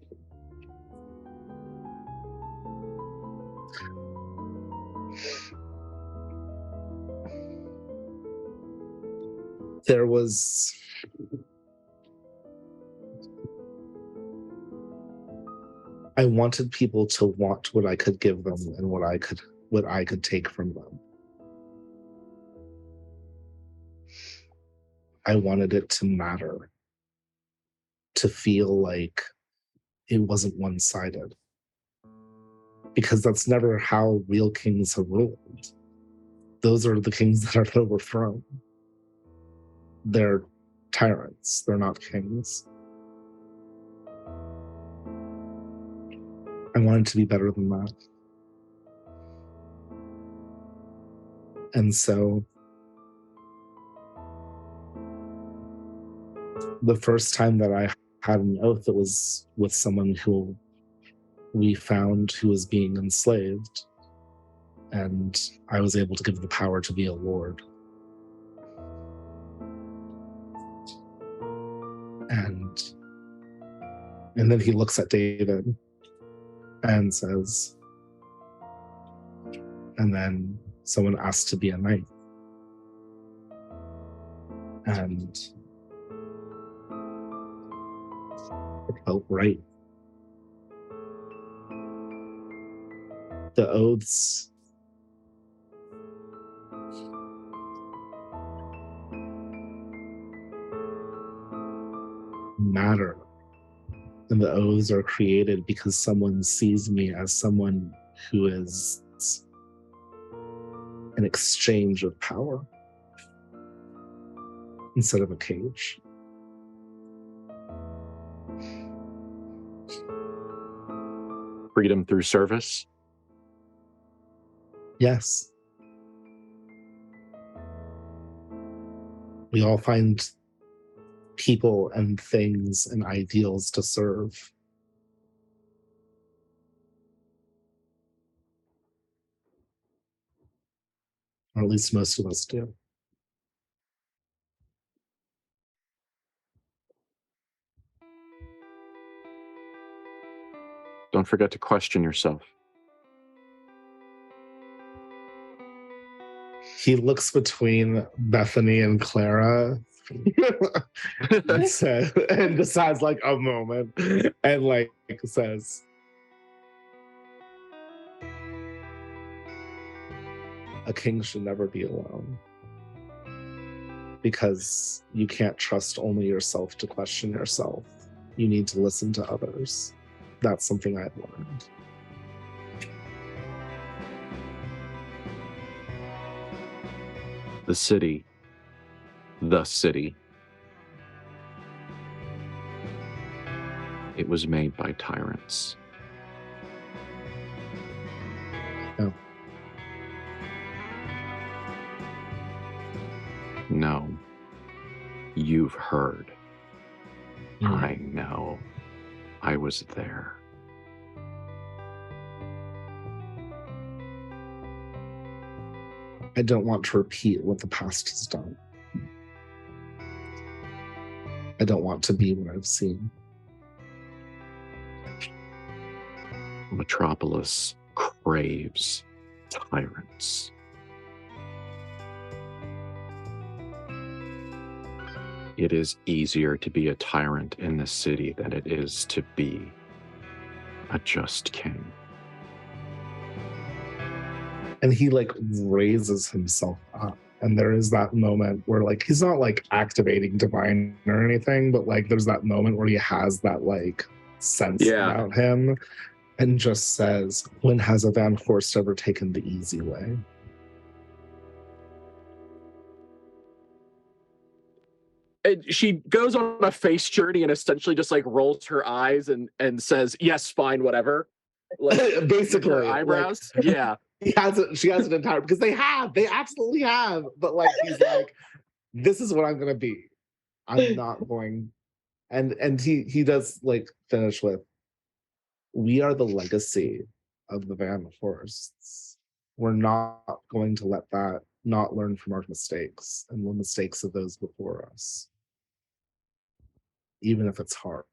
There was I wanted people to want what I could give them and what I could take from them. I wanted it to matter, to feel like it wasn't one-sided. Because that's never how real kings have ruled. Those are the kings that are overthrown. They're tyrants, they're not kings. I wanted to be better than that. And so the first time that I had an oath, it was with someone who we found who was being enslaved, and I was able to give the power to be a lord. And then he looks at David and says, and then someone asked to be a knight. And it felt right. The oaths matter. And the oaths are created because someone sees me as someone who is an exchange of power instead of a cage. Freedom through service? Yes. We all find people and things and ideals to serve. Or at least most of us do. Don't forget to question yourself. He looks between Bethany and Clara and decides like a moment and like says, a king should never be alone, because you can't trust only yourself to question yourself. You need to listen to others. That's something I've learned. The city. It was made by tyrants. No. No. You've heard. I know. I was there. I don't want to repeat what the past has done. I don't want to be what I've seen. Metropolis craves tyrants. It is easier to be a tyrant in this city than it is to be a just king. And he like raises himself up And there is that moment where like he's not like activating divine or anything, but like there's that moment where he has that like sense about him and just says, when has a Van Horst ever taken the easy way? And she goes on a face journey and essentially just like rolls her eyes and says, yes, fine, whatever. Like basically her eyebrows. Like, yeah. She has an entire, because they absolutely have, but like he's like, this is what I'm gonna be. I'm not going, and he does like finish with, we are the legacy of the Van Horsts. We're not going to let that not learn from our mistakes and the mistakes of those before us, even if it's hard.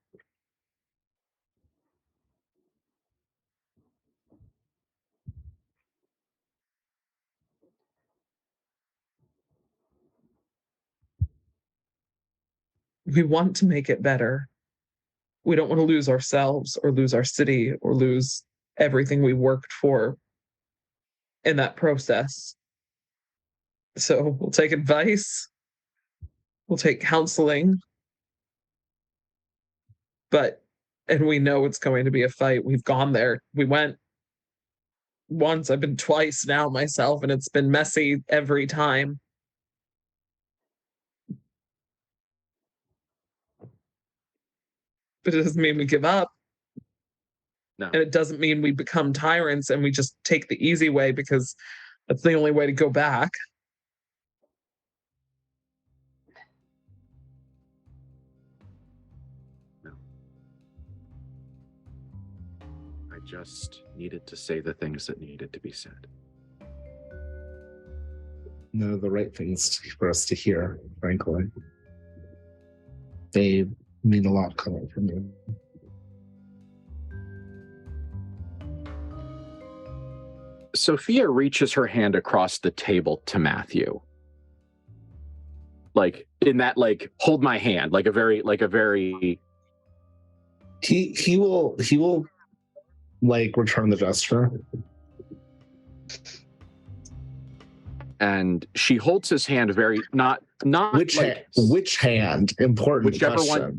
We want to make it better. We don't want to lose ourselves or lose our city or lose everything we worked for in that process. So we'll take advice. We'll take counseling. And we know it's going to be a fight. We've gone there. We went once. I've been twice now myself, and it's been messy every time. But it doesn't mean we give up. No. And it doesn't mean we become tyrants and we just take the easy way, because that's the only way to go back. No. I just needed to say the things that needed to be said. No, the right things for us to hear, frankly. They mean a lot coming from you. Sophia reaches her hand across the table to Matthew. Like in that, like, hold my hand, like a very he will like return the gesture. And she holds his hand very not which hand? Important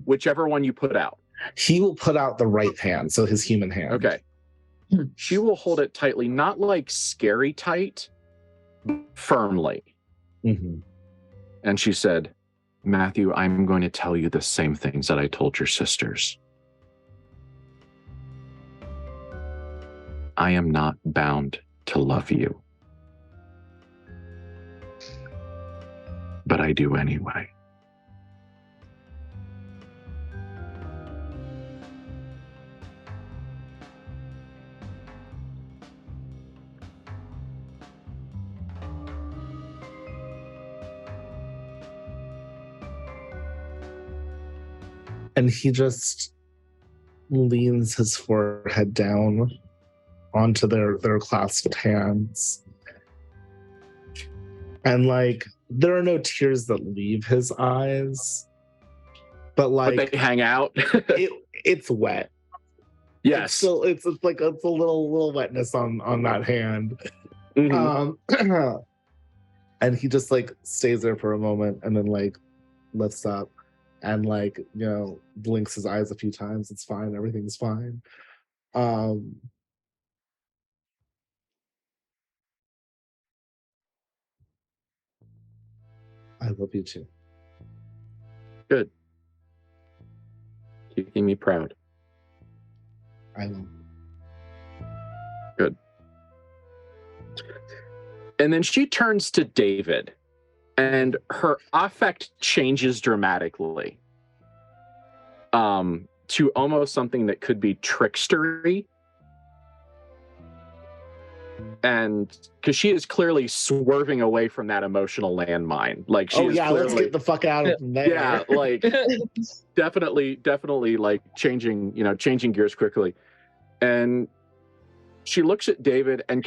whichever one you put out. He will put out the right hand, so his human hand. Okay. She will hold it tightly, not like scary tight, firmly. Mm-hmm. And she said, Matthew, I'm going to tell you the same things that I told your sisters. I am not bound to love you. But I do anyway. And he just leans his forehead down onto their clasped hands. And like, there are no tears that leave his eyes, but like they hang out. It's wet. Yes. It's like it's a little wetness on that hand. Mm-hmm. And he just like stays there for a moment and then like lifts up and like, you know, blinks his eyes a few times. It's fine. Everything's fine. I love you too. Good. Keeping me proud. I will. Good. And then she turns to David, and her affect changes dramatically to almost something that could be trickstery. And because she is clearly swerving away from that emotional landmine. Like she is clearly, let's get the fuck out of there. Yeah, like definitely like changing gears quickly. And she looks at David and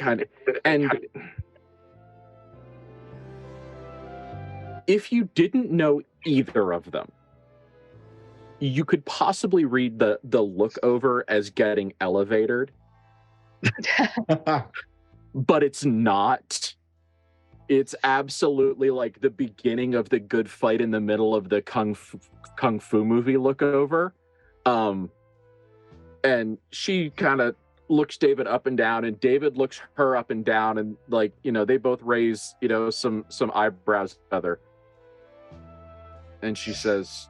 if you didn't know either of them, you could possibly read the look over as getting elevated. But it's not. It's absolutely like the beginning of the good fight in the middle of the kung fu movie look over. And she kind of looks David up and down, and David looks her up and down, and like, you know, they both raise, you know, some eyebrows together. And she says,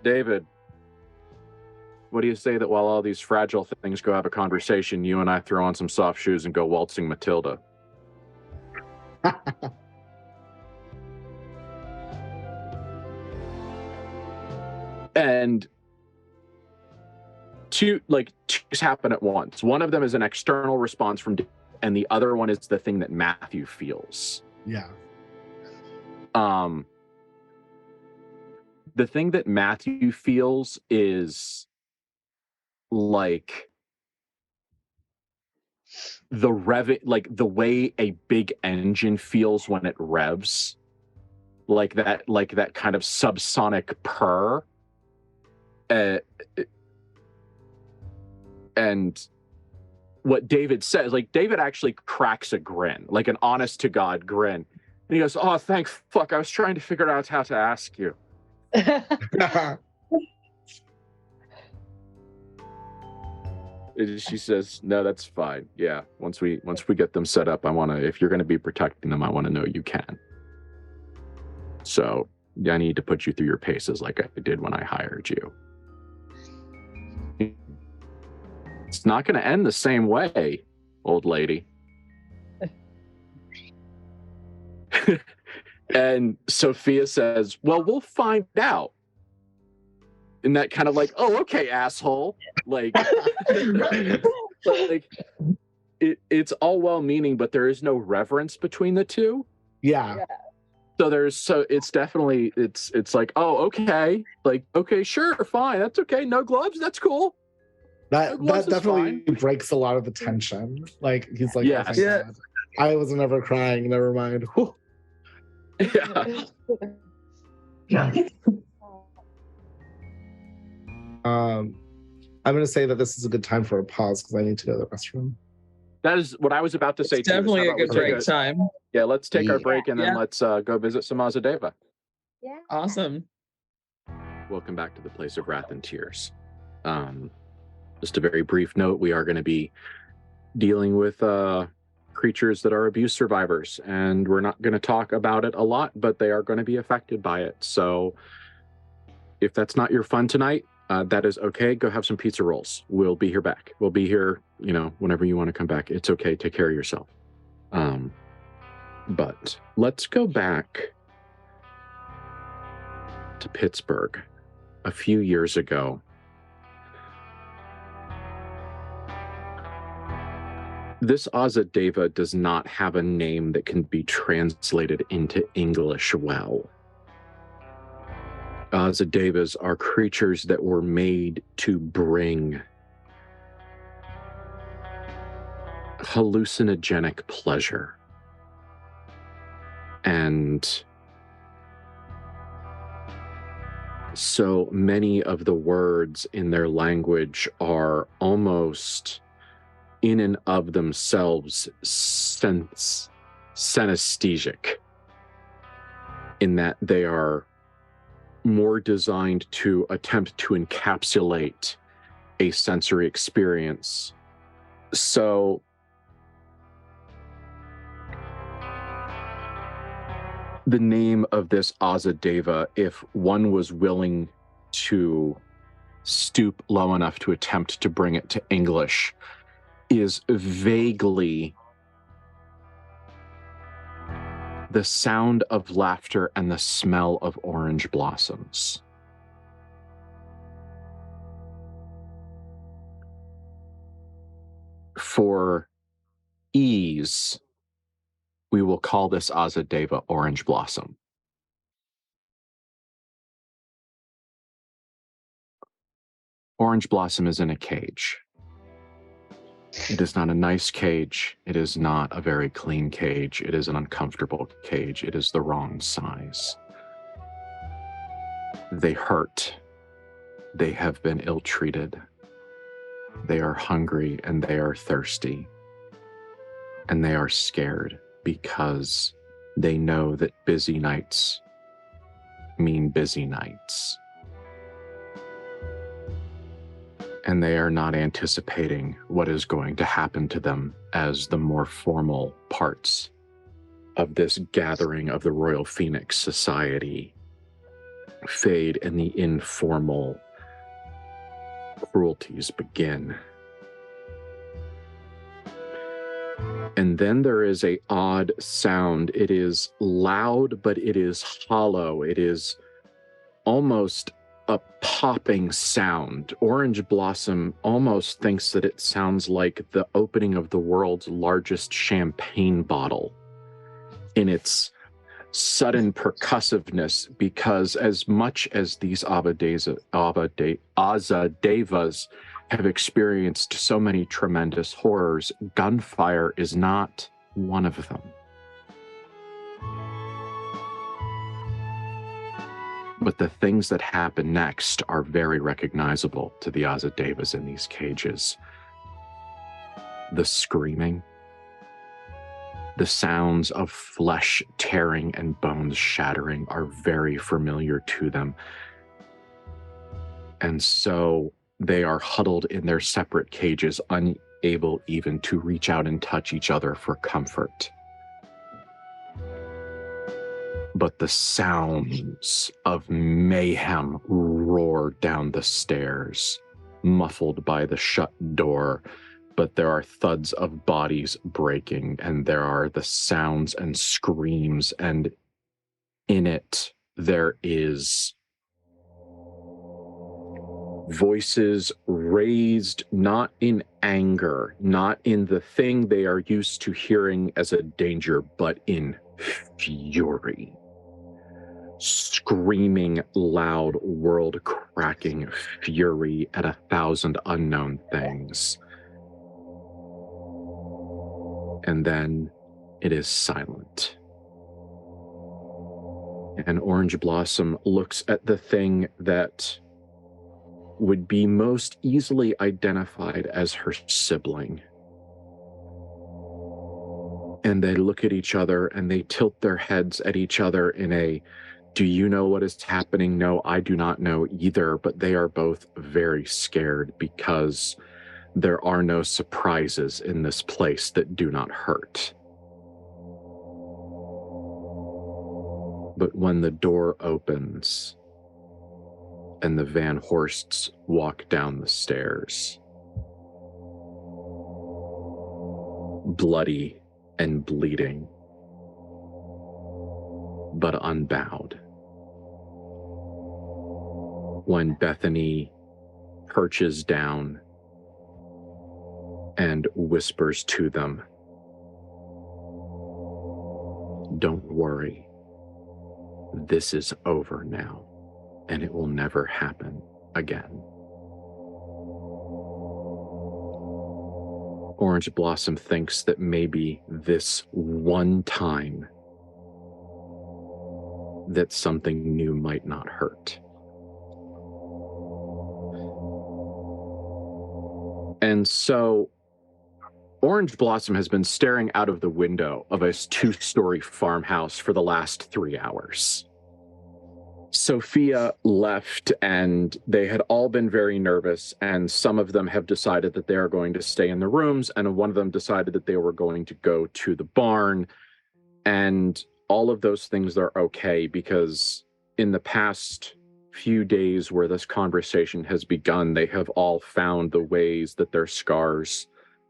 David, what do you say that while all these fragile things go have a conversation, you and I throw on some soft shoes and go waltzing Matilda? And two things happen at once. One of them is an external response from David, and the other one is the thing that Matthew feels. Yeah. The thing that Matthew feels is like the way a big engine feels when it revs, like that kind of subsonic purr. And what David says, like, David actually cracks a grin, like an honest to God grin. And he goes, oh, thank fuck, I was trying to figure out how to ask you. She says, no, that's fine. Yeah, once we get them set up, I want to, if you're going to be protecting them, I want to know you can. So I need to put you through your paces like I did when I hired you. It's not going to end the same way, old lady. And Sophia says, well, we'll find out. And that kind of like, oh, okay, asshole. Like, like it's all well-meaning, but there is no reverence between the two. Yeah. So it's definitely, it's like, oh, okay. Like, okay, sure, fine. That's okay. No gloves. That's cool. That definitely breaks a lot of the tension. Like, he's like, yes. oh, thank God. I was never crying. Never mind. Whew. Yeah. I'm going to say that this is a good time for a pause because I need to go to the restroom. That is what I was about to say. It's definitely a good break time. Yeah, let's take our break and then let's go visit Samazadeva. Yeah. Awesome. Welcome back to the Place of Wrath and Tears. Just a very brief note, we are going to be dealing with creatures that are abuse survivors, and we're not going to talk about it a lot, but they are going to be affected by it. So if that's not your fun tonight, that is okay. Go have some pizza rolls. We'll be here back. We'll be here, you know, whenever you want to come back. It's okay. Take care of yourself. But let's go back to Pittsburgh a few years ago. This Azadeva does not have a name that can be translated into English well. Azadevas are creatures that were made to bring hallucinogenic pleasure. And so many of the words in their language are almost in and of themselves synesthesic, in that they are more designed to attempt to encapsulate a sensory experience. So the name of this Azadeva, if one was willing to stoop low enough to attempt to bring it to English, is vaguely the sound of laughter and the smell of orange blossoms. For ease, we will call this Azadeva Orange Blossom. Orange Blossom is in a cage. It is not a nice cage. It is not a very clean cage. It is an uncomfortable cage. It is the wrong size. They hurt. They have been ill-treated. They are hungry and they are thirsty. And they are scared. because they know that busy nights mean busy nights. And they are not anticipating what is going to happen to them as the more formal parts of this gathering of the Royal Phoenix Society fade and the informal cruelties begin. And then there is an odd sound. It is loud, but it is hollow. It is almost a popping sound. Orange Blossom almost thinks that it sounds like the opening of the world's largest champagne bottle in its sudden percussiveness, because as much as these Azadevas have experienced so many tremendous horrors, gunfire is not one of them. But the things that happen next are very recognizable to the Azadevas in these cages. The screaming, the sounds of flesh tearing and bones shattering are very familiar to them. And so they are huddled in their separate cages, unable even to reach out and touch each other for comfort. But the sounds of mayhem roar down the stairs, muffled by the shut door. But there are thuds of bodies breaking, and there are the sounds and screams, and in it there is voices raised not in anger, not in the thing they are used to hearing as a danger, but in fury. Screaming, loud, world-cracking fury at 1,000 unknown things. And then it is silent. And Orange Blossom looks at the thing that would be most easily identified as her sibling. And they look at each other and they tilt their heads at each other in a, do you know what is happening? No, I do not know either. But they are both very scared because there are no surprises in this place that do not hurt. But when the door opens and the Van Horsts walk down the stairs, bloody and bleeding, but unbowed. When Bethany perches down and whispers to them, "Don't worry, this is over now, and it will never happen again." Orange Blossom thinks that maybe this one time that something new might not hurt. And so Orange Blossom has been staring out of the window of a 2-story farmhouse for the last 3 hours. Sophia left, and they had all been very nervous, and some of them have decided that they are going to stay in the rooms, and one of them decided that they were going to go to the barn, and all of those things are okay, because in the past few days where this conversation has begun, they have all found the ways that their scars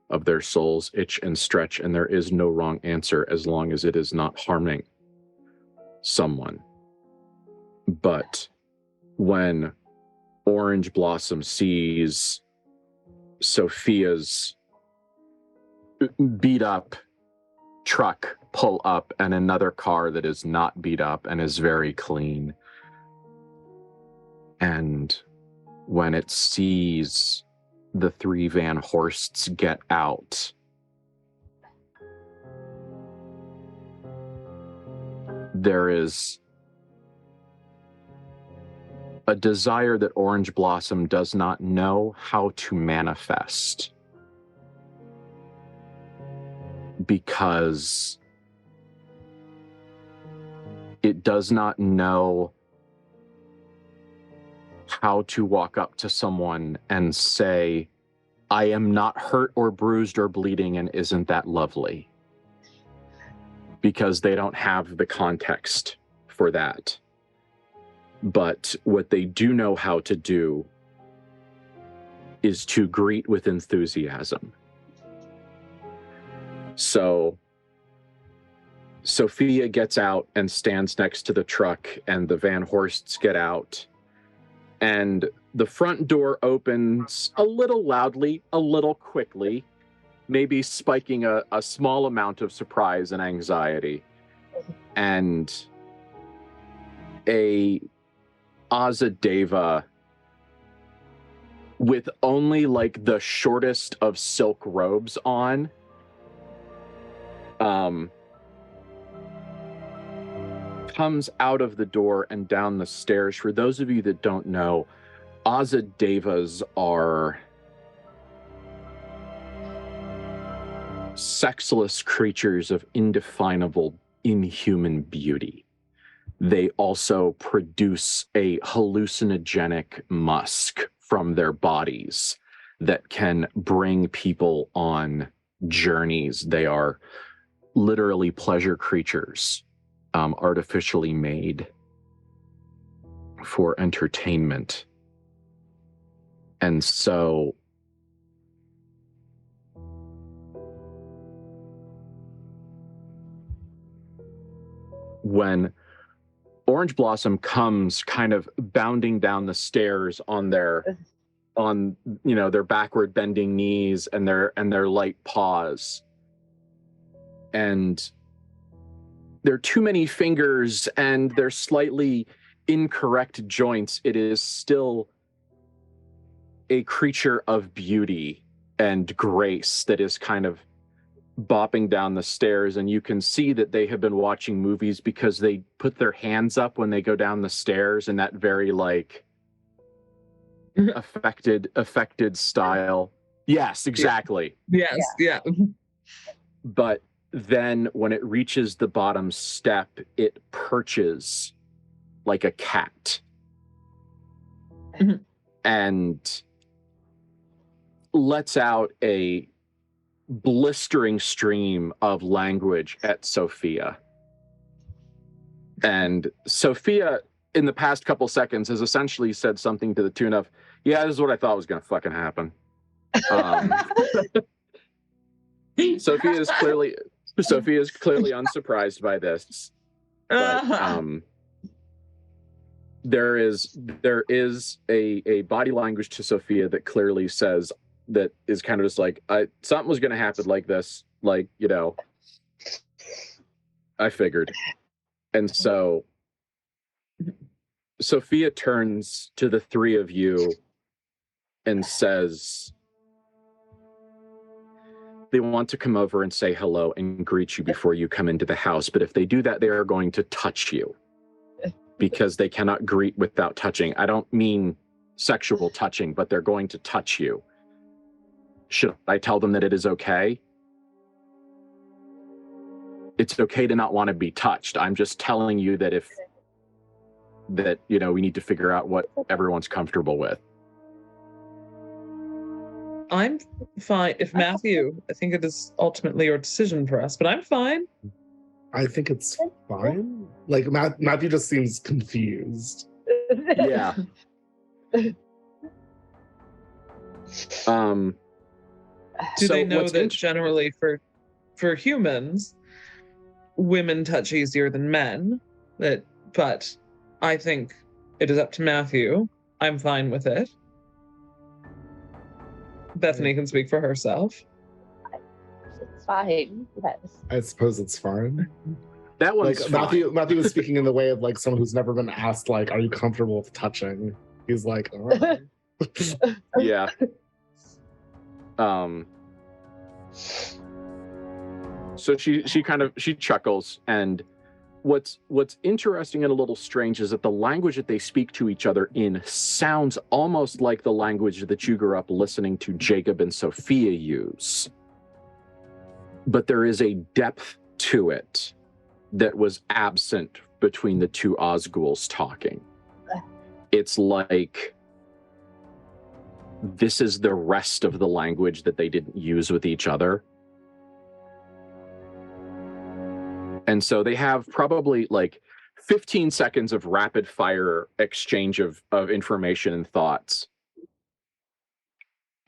of their souls itch and stretch, and there is no wrong answer as long as it is not harming someone. But when Orange Blossom sees Sophia's beat up truck pull up and another car that is not beat up and is very clean, and when it sees the 3 Van Horsts get out, there is a desire that Orange Blossom does not know how to manifest, because It does not know how to walk up to someone and say, I am not hurt or bruised or bleeding, and isn't that lovely? Because they don't have the context for that. But what they do know how to do is to greet with enthusiasm. So Sophia gets out and stands next to the truck, and the Van Horsts get out. And the front door opens a little loudly, a little quickly, maybe spiking a small amount of surprise and anxiety. And a Azadeva with only like the shortest of silk robes on, comes out of the door and down the stairs. For those of you that don't know, Azadevas are sexless creatures of indefinable, inhuman beauty. They also produce a hallucinogenic musk from their bodies that can bring people on journeys. They are literally pleasure creatures, artificially made for entertainment. And so when Orange Blossom comes kind of bounding down the stairs on their backward bending knees and their light paws, and there are too many fingers and they're slightly incorrect joints, it is still a creature of beauty and grace that is kind of bopping down the stairs. And you can see that they have been watching movies, because they put their hands up when they go down the stairs in that very like affected style. Yes, exactly. Yes, yeah. But then when it reaches the bottom step, it perches like a cat. And lets out a blistering stream of language at Sophia. And Sophia, in the past couple seconds, has essentially said something to the tune of, yeah, this is what I thought was going to fucking happen. Sophia is clearly unsurprised by this. But there is a body language to Sophia that clearly says, that is kind of just like, something was going to happen like this, like, I figured. And so Sophia turns to the three of you and says, they want to come over and say hello and greet you before you come into the house, but if they do that, they are going to touch you, because they cannot greet without touching. I don't mean sexual touching, but they're going to touch you. Should I tell them that it is okay? It's okay to not want to be touched. I'm just telling you that we need to figure out what everyone's comfortable with. I'm fine. If Matthew, I think it is ultimately your decision for us, but I'm fine. I think it's fine. Like, Matthew just seems confused. Yeah. Do they know that generally for humans, women touch easier than men? But I think it is up to Matthew. I'm fine with it. Bethany can speak for herself. It's fine. Yes. I suppose it's fine. That one's like, fine. Matthew was speaking in the way of like someone who's never been asked, like, are you comfortable with touching? He's like, oh. Yeah. So she chuckles, and what's interesting and a little strange is that the language that they speak to each other in sounds almost like the language that you grew up listening to Jacob and Sophia use. But there is a depth to it that was absent between the two Osghouls talking. It's like this is the rest of the language that they didn't use with each other. And so they have probably like 15 seconds of rapid fire exchange of information and thoughts.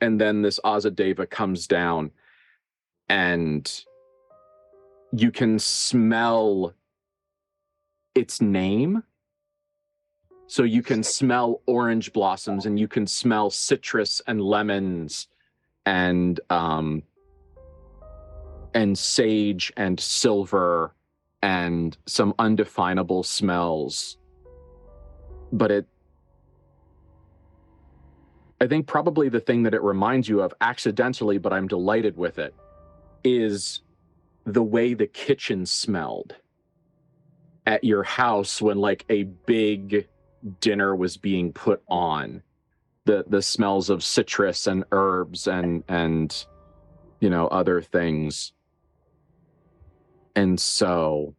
And then this Azadeva comes down and you can smell its name. So you can smell orange blossoms and you can smell citrus and lemons and sage and silver and some undefinable smells. But I think probably the thing that it reminds you of accidentally, but I'm delighted with it, is the way the kitchen smelled at your house when like a big dinner was being put on. The smells of citrus and herbs and you know, other things. And so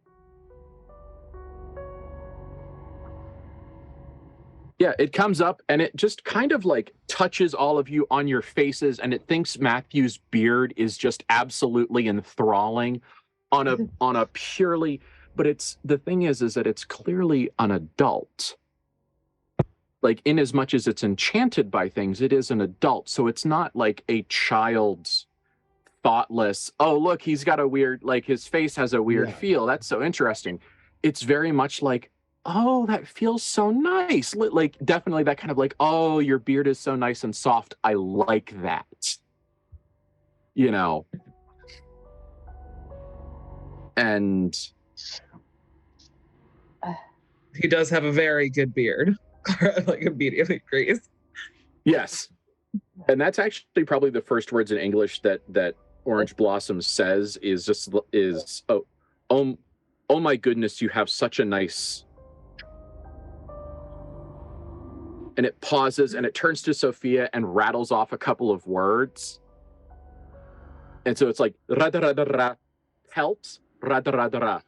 yeah, it comes up and it just kind of like touches all of you on your faces, and it thinks Matthew's beard is just absolutely enthralling on a purely, but it's, the thing is that it's clearly an adult. Like, in as much as it's enchanted by things, it is an adult. So it's not like a child's thoughtless, oh, look, he's got a weird, like his face has a weird feel. That's so interesting. It's very much like, oh, that feels so nice. Like, definitely that kind of like, oh, your beard is so nice and soft. I like that. You know? And he does have a very good beard. Like, immediately agrees. Yes. And that's actually probably the first words in English that Orange Blossom says is oh my goodness, you have such a nice. And it pauses and it turns to Sophia and rattles off a couple of words. And so it's like ra-da-ra-da-ra, pelt, ra-da-ra-da-ra.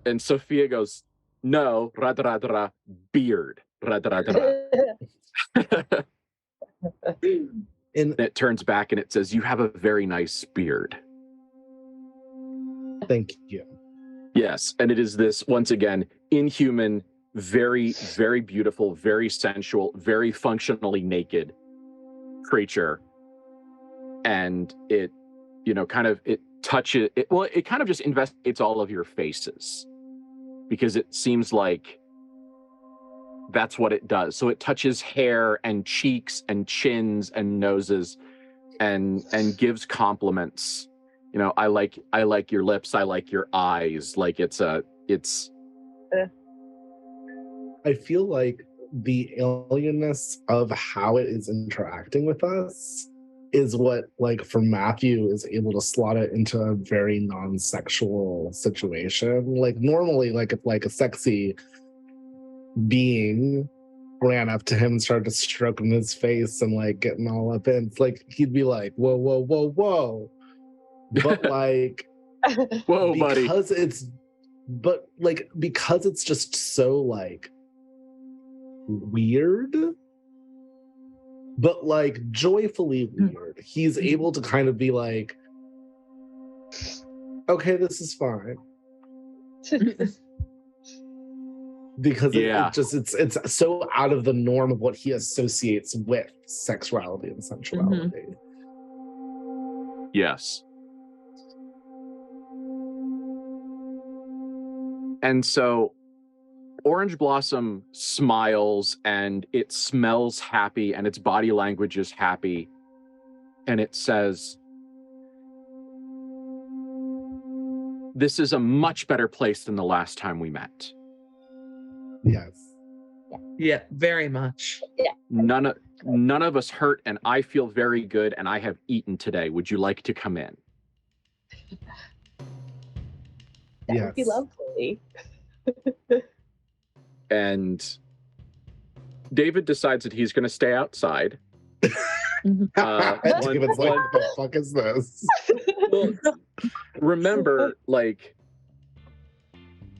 And Sophia goes, no, ra-da-ra-da-ra, beard, ra-da-ra-da-ra. And it turns back and it says, you have a very nice beard. Thank you. Yes, and it is this, once again, inhuman, very, very beautiful, very sensual, very functionally naked creature. And it, you know, kind of, it touches, it kind of just investigates all of your faces. Because it seems like that's what it does. So it touches hair and cheeks and chins and noses and gives compliments. You know, I like your lips, I like your eyes. Like it's I feel like the alienness of how it is interacting with us is what, like, for Matthew, is able to slot it into a very non-sexual situation. Like, normally, like, if like a sexy being ran up to him and started to stroke him his face and like getting all up in, it's like he'd be like, whoa, whoa, whoa, whoa. But like, whoa, because buddy. because it's just so like weird, but like joyfully weird, he's able to kind of be like, okay, this is fine. Because it's so out of the norm of what he associates with sexuality and sensuality. Yes. And so Orange Blossom smiles and it smells happy and its body language is happy. And it says, this is a much better place than the last time we met. Yes. Yeah, very much. Yeah. None of us hurt, and I feel very good, and I have eaten today. Would you like to come in? That would be lovely. And David decides that he's going to stay outside. David's like, what the fuck is this? Well, remember, like,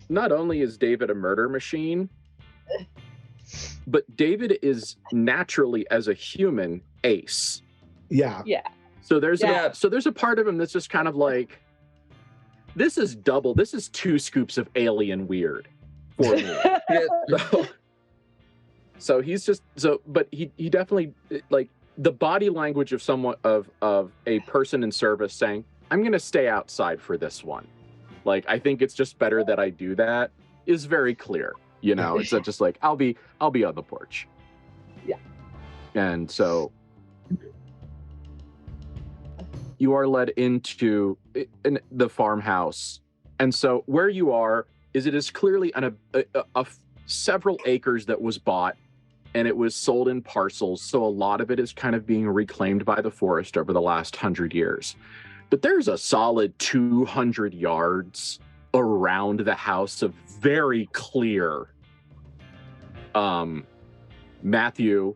not only is David a murder machine, but David is naturally, as a human, ace. Yeah. Yeah. So there's Yeah. there's a part of him that's just kind of like, this is 2 scoops of alien weird for me. So he's just but he definitely, like, the body language of of a person in service saying, I'm gonna stay outside for this one. Like, I think it's just better that I do that, is very clear. You know, it's not just like, I'll be on the porch. Yeah. And so you are led into the farmhouse. And so where you are it is clearly several acres that was bought, and it was sold in parcels. So a lot of it is kind of being reclaimed by the forest over the last 100 years. But there's a solid 200 yards around the house of very clear. Matthew,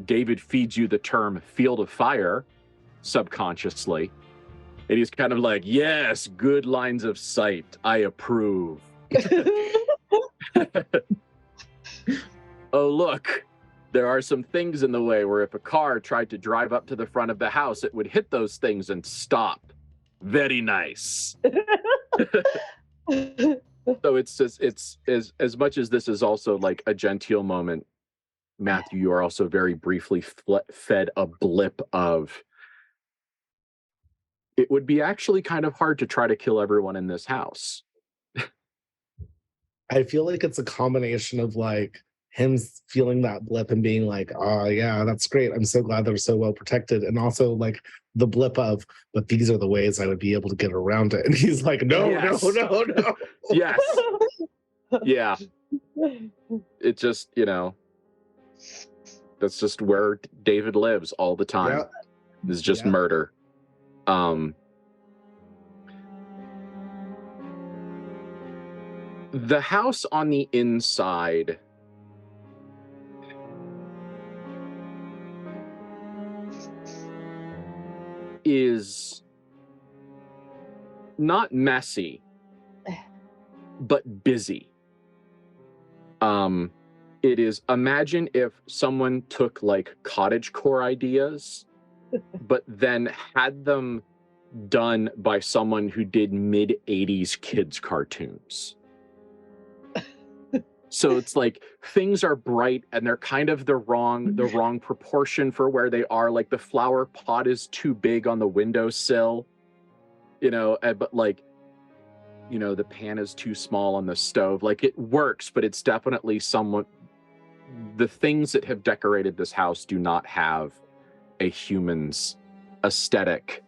David feeds you the term field of fire subconsciously. And he's kind of like, yes, good lines of sight. I approve. Oh, look, there are some things in the way where if a car tried to drive up to the front of the house, it would hit those things and stop. Very nice. So it's just, it's as much as this is also like a genteel moment, Matthew, you are also very briefly fed a blip of, it would be actually kind of hard to try to kill everyone in this house. I feel like it's a combination of like him feeling that blip and being like, oh yeah, that's great. I'm so glad they're so well protected. And also like the blip of, but these are the ways I would be able to get around it. And he's like, no, Yes. no. Yes. Yeah. It just, that's just where David lives all the time. Yeah. Is just murder. The house on the inside is not messy, but busy. It is, imagine if someone took like cottagecore ideas, but then had them done by someone who did mid-80s kids cartoons. So it's like things are bright and they're kind of the wrong proportion for where they are. Like the flower pot is too big on the windowsill, but like, the pan is too small on the stove. Like it works, but it's definitely somewhat, the things that have decorated this house do not have a human's aesthetic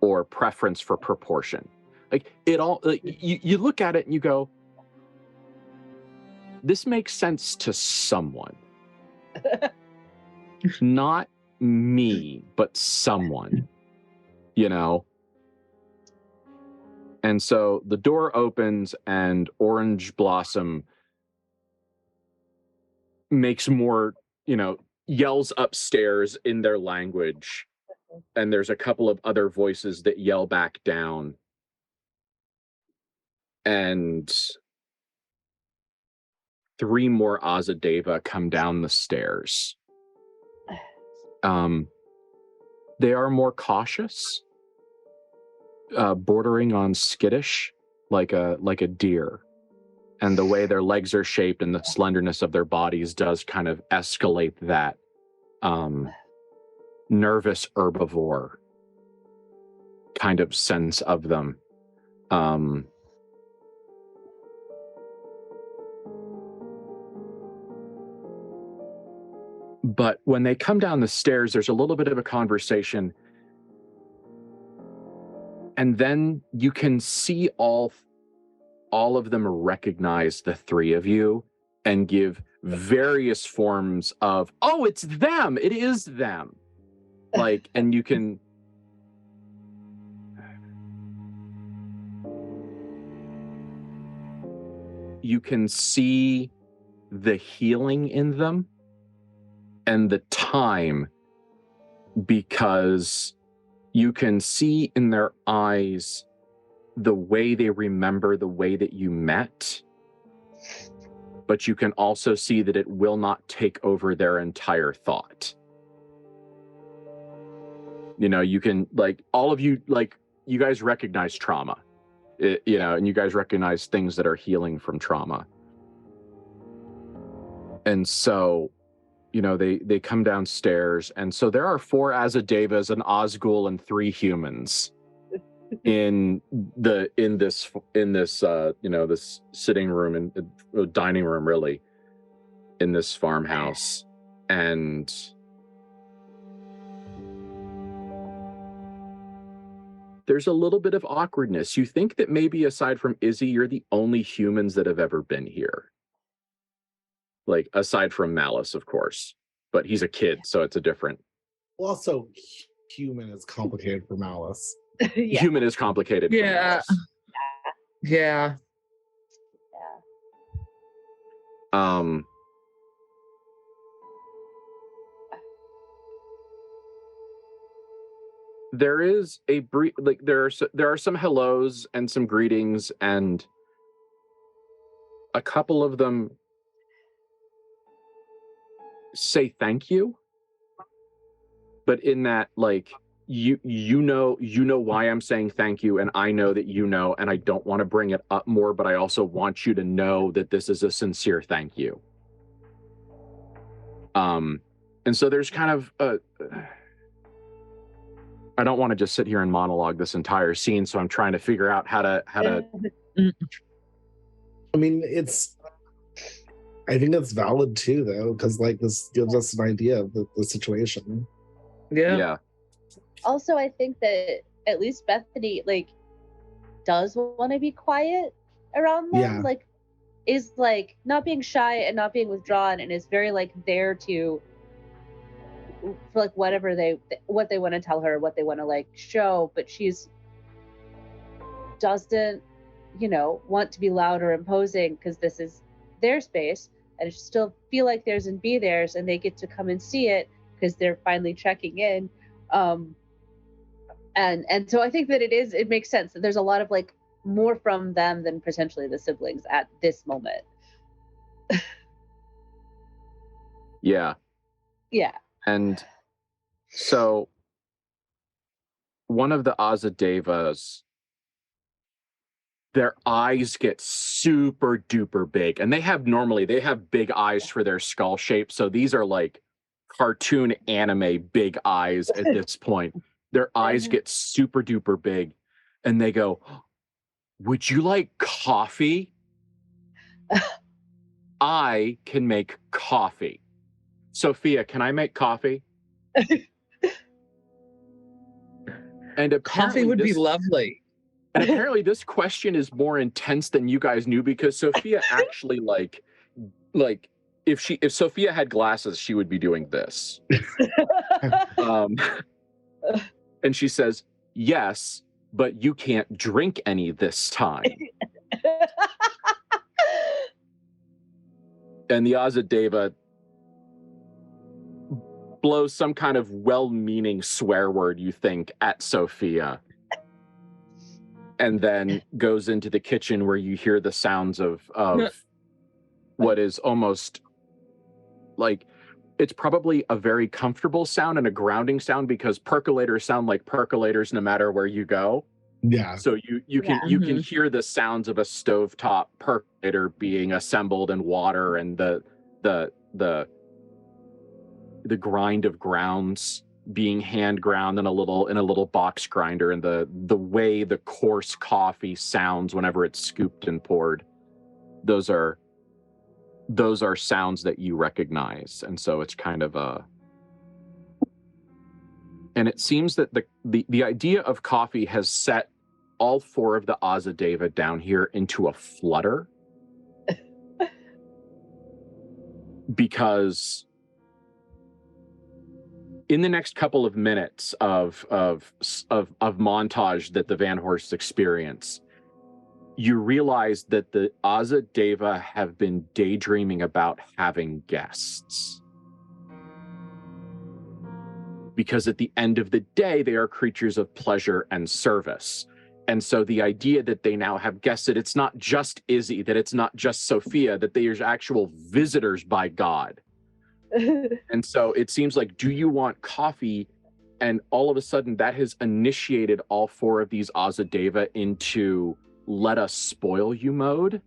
or preference for proportion. Like it all, like, you look at it and you go, this makes sense to someone. Not me, but someone, And so the door opens and Orange Blossom makes more, yells upstairs in their language. And there's a couple of other voices that yell back down. And 3 more Azadeva come down the stairs. They are more cautious, bordering on skittish, like a deer. And the way their legs are shaped and the slenderness of their bodies does kind of escalate that nervous herbivore kind of sense of them. But when they come down the stairs, there's a little bit of a conversation. And then you can see all of them recognize the 3 of you and give various forms of, oh, it's them. It is them. Like, and you can see the healing in them and the time, because you can see in their eyes the way they remember the way that you met, but you can also see that it will not take over their entire thought. You know, you can, like, all of you, like, you guys recognize trauma, you know, and you guys recognize things that are healing from trauma. And so, you know, they come downstairs, and so there are 4 Azadevas, an Ozgul, and 3 humans in this you know, this sitting room and dining room, really, in this farmhouse. And there's a little bit of awkwardness. You think that maybe aside from Izzy, you're the only humans that have ever been here. Like, aside from Malice, of course, but he's a kid, so it's a different. Also, human is complicated for Malice. Yeah. Human is complicated. For Malice. Yeah. There is a brief, like, there are some hellos and some greetings, and a couple of them say thank you, but in that, like, you know why I'm saying thank you, and I know that you know, and I don't want to bring it up more, but I also want you to know that this is a sincere thank you. And so there's kind of a, I don't want to just sit here and monologue this entire scene, so I'm trying to figure out how to I mean, I think it's valid too, though, because, like, this gives us an idea of the situation. Yeah. Also, I think that at least Bethany, like, does want to be quiet around them. Yeah. Like, is, like, not being shy and not being withdrawn, and is very, like, there to, for, like, what they want to tell her, what they want to, like, show, but doesn't, you know, want to be loud or imposing, because this is their space, and still feel like theirs and be theirs, and they get to come and see it because they're finally checking in. And so I think that it makes sense that there's a lot of, like, more from them than potentially the siblings at this moment. Yeah. And so one of the Azadevas, their eyes get super duper big, and they have big eyes for their skull shape, so these are like cartoon anime big eyes at this point. Their eyes get super duper big, and they go, "Would you like coffee?" I can make coffee. Sophia, can I make coffee? And Coffee would be lovely. And apparently this question is more intense than you guys knew, because Sophia actually, like if Sophia had glasses, she would be doing this. And she says, "Yes, but you can't drink any this time." And the Azadeva blows some kind of well-meaning swear word, you think, at Sophia, and then goes into the kitchen, where you hear the sounds of what is almost like, it's probably a very comfortable sound and a grounding sound, because percolators sound like percolators no matter where you go. Yeah. So you can hear the sounds of a stovetop percolator being assembled, and water, and the grind of grounds being hand ground in a little box grinder, and the way the coarse coffee sounds whenever it's scooped and poured. Those are sounds that you recognize. And so it's kind of and it seems that the idea of coffee has set all 4 of the Azadeva down here into a flutter, because in the next couple of minutes of montage that the Van Horsts experience, you realize that the Azadeva have been daydreaming about having guests. Because at the end of the day, they are creatures of pleasure and service. And so the idea that they now have guests, that it's not just Izzy, that it's not just Sophia, that there's actual visitors by God. And so it seems like, do you want coffee? And all of a sudden that has initiated all 4 of these Azadeva into let us spoil you mode.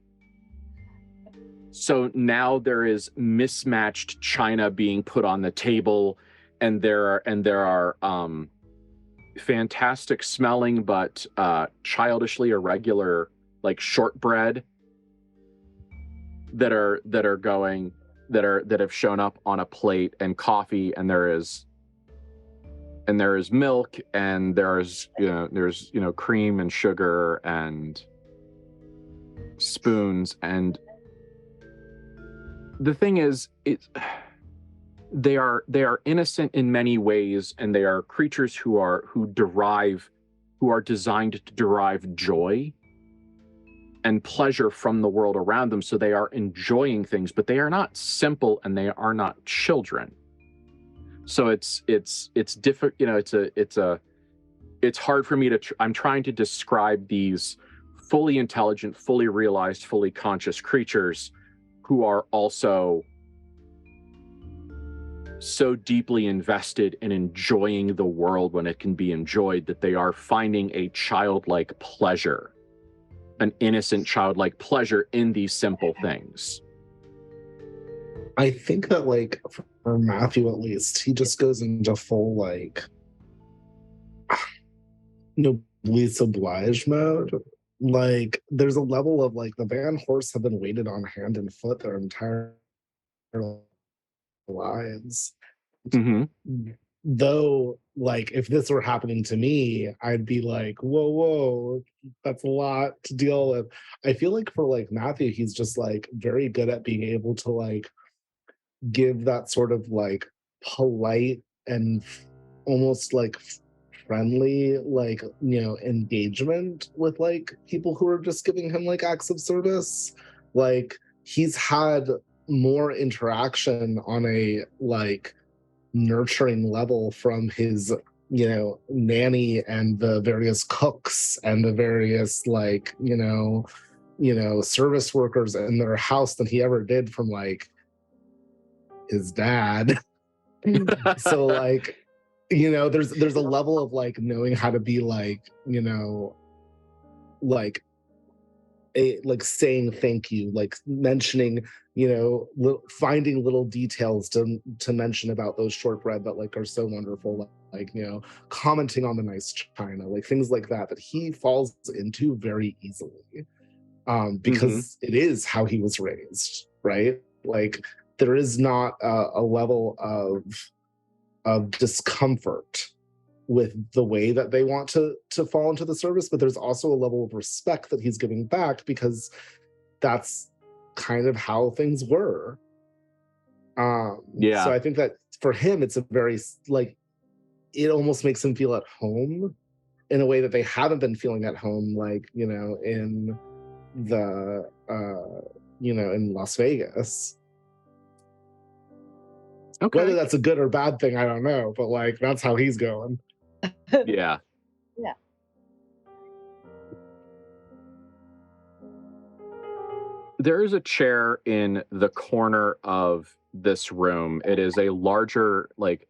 So now there is mismatched china being put on the table, and there are fantastic smelling but childishly irregular like shortbread that have shown up on a plate, and coffee, and there is milk, and there's cream and sugar and spoons. And the thing is, they are innocent in many ways, and they are creatures who are designed to derive joy and pleasure from the world around them. So they are enjoying things, but they are not simple, and they are not children. So it's different. It's hard for me to. I'm trying to describe these fully intelligent, fully realized, fully conscious creatures who are also so deeply invested in enjoying the world when it can be enjoyed, that they are finding a childlike pleasure, an innocent childlike pleasure in these simple things. I think that, like, for Matthew at least, he just goes into full, like, noblesse oblige mode. Like, there's a level of, like, the Van Horsts have been weighted on hand and foot their entire lives. Mm-hmm. Though, like, if this were happening to me, I'd be like, whoa, that's a lot to deal with. I feel like for, like, Matthew, he's just, like, very good at being able to, like, give that sort of, like, polite and almost, like, friendly, like, engagement with, like, people who are just giving him, like, acts of service. Like, he's had more interaction on a, like, nurturing level from his nanny and the various cooks and the various, like, service workers in their house than he ever did from, like, his dad. So, like, there's a level of, like, knowing how to be, like, like saying thank you, like mentioning, finding little details to mention about those shortbread that, like, are so wonderful, like, commenting on the nice china, like things like that he falls into very easily, because it is how he was raised, right? Like, there is not a level of discomfort with the way that they want to fall into the service, but there's also a level of respect that he's giving back, because that's kind of how things were. So I think that for him, it's a very, like, it almost makes him feel at home in a way that they haven't been feeling at home, like, in the in Las Vegas. Okay. Whether that's a good or bad thing, I don't know, but, like, that's how he's going. Yeah. Yeah. There is a chair in the corner of this room. It is a larger, like,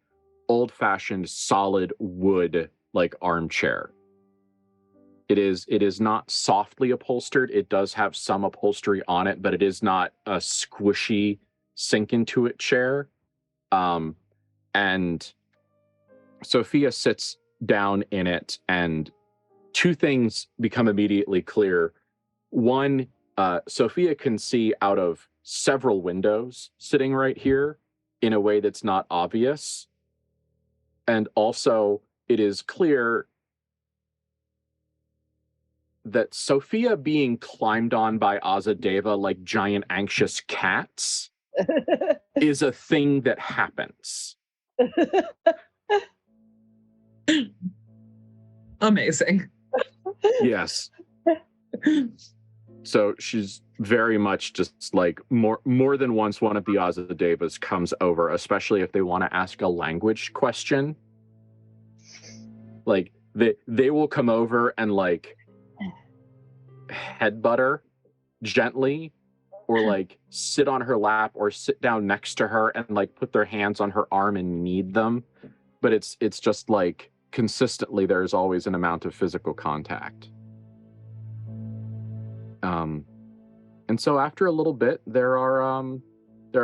old-fashioned solid wood, like, armchair. It is not softly upholstered. It does have some upholstery on it, but it is not a squishy sink into it chair. And Sophia sits down in it, and 2 things become immediately clear. One, Sophia can see out of several windows sitting right here in a way that's not obvious. And also, it is clear that Sophia being climbed on by Azadeva like giant anxious cats is a thing that happens. Amazing. Yes. So she's very much just, like, more than once one of the Azadevas comes over, especially if they want to ask a language question. Like, they will come over and, like, headbutt her gently, or like sit on her lap or sit down next to her and like put their hands on her arm and knead them. But it's just like consistently there's always an amount of physical contact. And so after a little bit, there are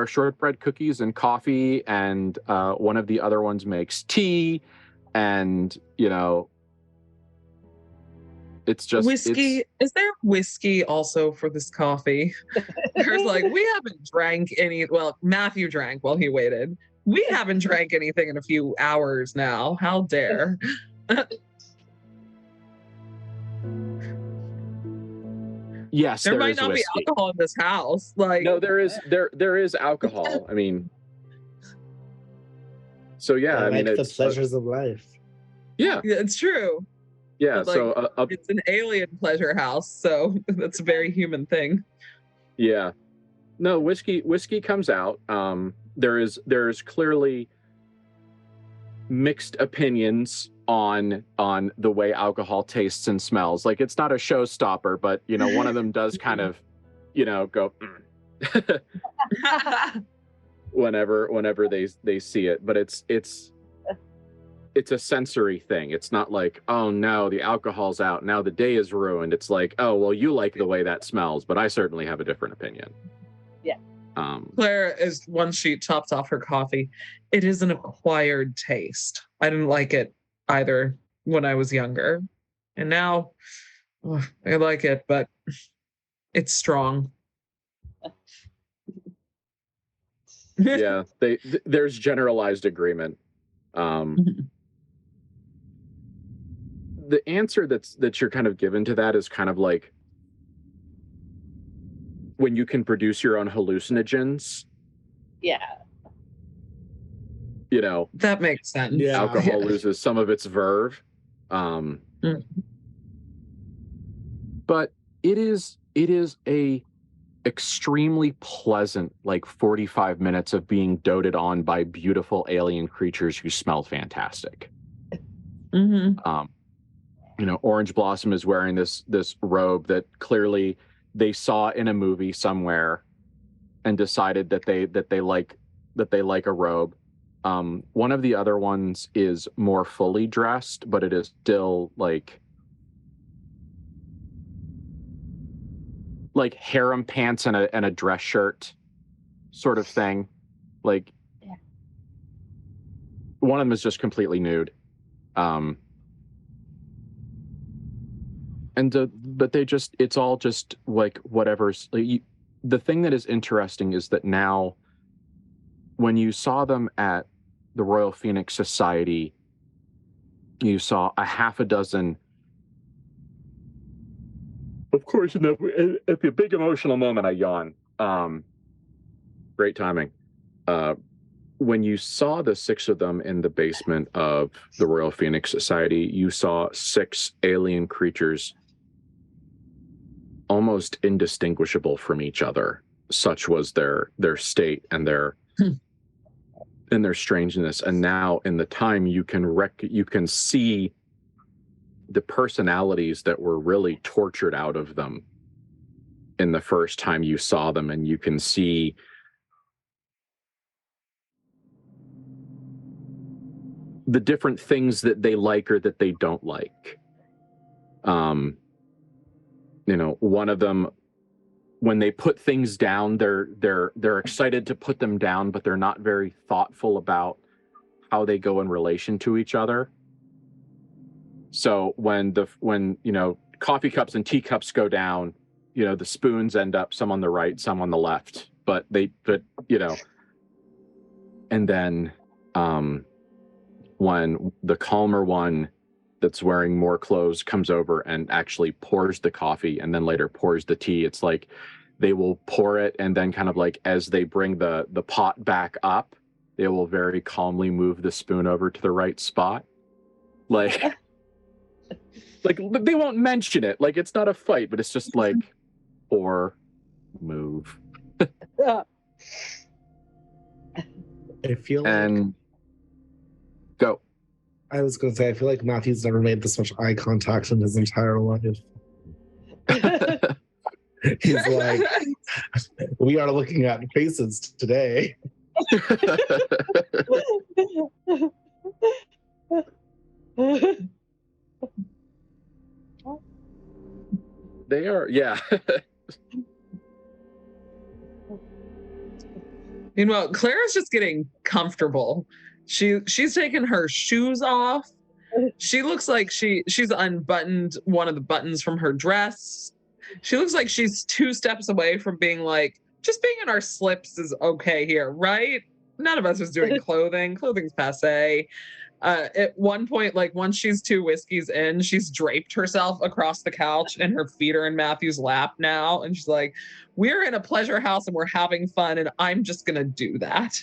shortbread cookies and coffee, and one of the other ones makes tea, and it's just whiskey. Is there whiskey also for this coffee? There's like, we haven't drank any. Well, Matthew drank while he waited. We haven't drank anything in a few hours now. How dare? Yes, there might is not whiskey. be alcohol in this house. Like, no, there is alcohol. I mean, so yeah, I mean, like the it's pleasures of life. Yeah, it's true. Yeah, but so it's an alien pleasure house, so that's a very human thing. Yeah, no, whiskey comes out. There is clearly mixed opinions on the way alcohol tastes and smells. Like, it's not a showstopper, but one of them does kind of go whenever they see it. But it's a sensory thing. It's not like, oh no, the alcohol's out, now the day is ruined. It's like, oh well, you like the way that smells, but I certainly have a different opinion. Yeah. Claire is, once she tops off her coffee, it is an acquired taste. I didn't like it either when I was younger, and now I like it, but it's strong. Yeah, there's generalized agreement. The answer that you're kind of given to that is kind of like when you can produce your own hallucinogens. Yeah. That makes sense. Yeah. Alcohol loses some of its verve. But it is a extremely pleasant, like 45 minutes of being doted on by beautiful alien creatures who smell fantastic. Orange Blossom is wearing this robe that clearly they saw in a movie somewhere and decided that they like a robe. One of the other ones is more fully dressed, but it is still like harem pants and a dress shirt sort of thing. Like, yeah. One of them is just completely nude. But it's all just like whatever's. The thing that is interesting is that now, when you saw them at the Royal Phoenix Society, you saw a half a dozen. Of course, at the big emotional moment, I yawn. Great timing. When you saw the 6 of them in the basement of the Royal Phoenix Society, you saw 6 alien creatures almost indistinguishable from each other. Such was their state and their strangeness. And now, in the time, you can see the personalities that were really tortured out of them in the first time you saw them, and you can see the different things that they like or that they don't like. One of them, when they put things down, they're excited to put them down, but they're not very thoughtful about how they go in relation to each other. So when coffee cups and teacups go down, the spoons end up some on the right, some on the left. And then when the calmer one that's wearing more clothes comes over and actually pours the coffee and then later pours the tea, it's like they will pour it, and then kind of like as they bring the pot back up, they will very calmly move the spoon over to the right spot. Like they won't mention it. Like, it's not a fight, but it's just like, or move. I feel and go. I was going to say, I feel like Matthew's never made this much eye contact in his entire life. He's like, we are looking at faces today. They are, yeah. Meanwhile, Clara's just getting comfortable. She's taken her shoes off. She looks like she's unbuttoned one of the buttons from her dress. She looks like she's 2 steps away from being like, just being in our slips is okay here, right? None of us is doing clothing. Clothing's passe. At one point, like once she's 2 whiskeys in, she's draped herself across the couch and her feet are in Matthew's lap now. And she's like, we're in a pleasure house and we're having fun and I'm just going to do that.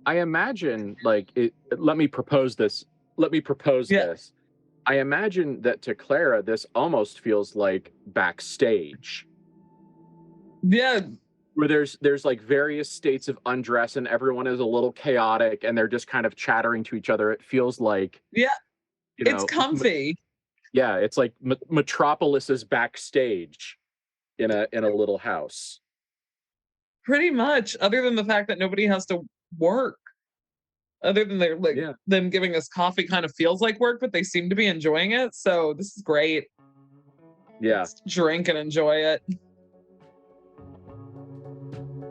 I imagine, like, let me propose this. This. I imagine that to Clara, this almost feels like backstage. Yeah. Where there's like various states of undress and everyone is a little chaotic and they're just kind of chattering to each other. It feels like, it's comfy. Yeah, it's like Metropolis is backstage in a little house. Pretty much, other than the fact that nobody has to work. Other than they're like them giving us coffee kind of feels like work, but they seem to be enjoying it. So this is great. Yeah. Let's drink and enjoy it.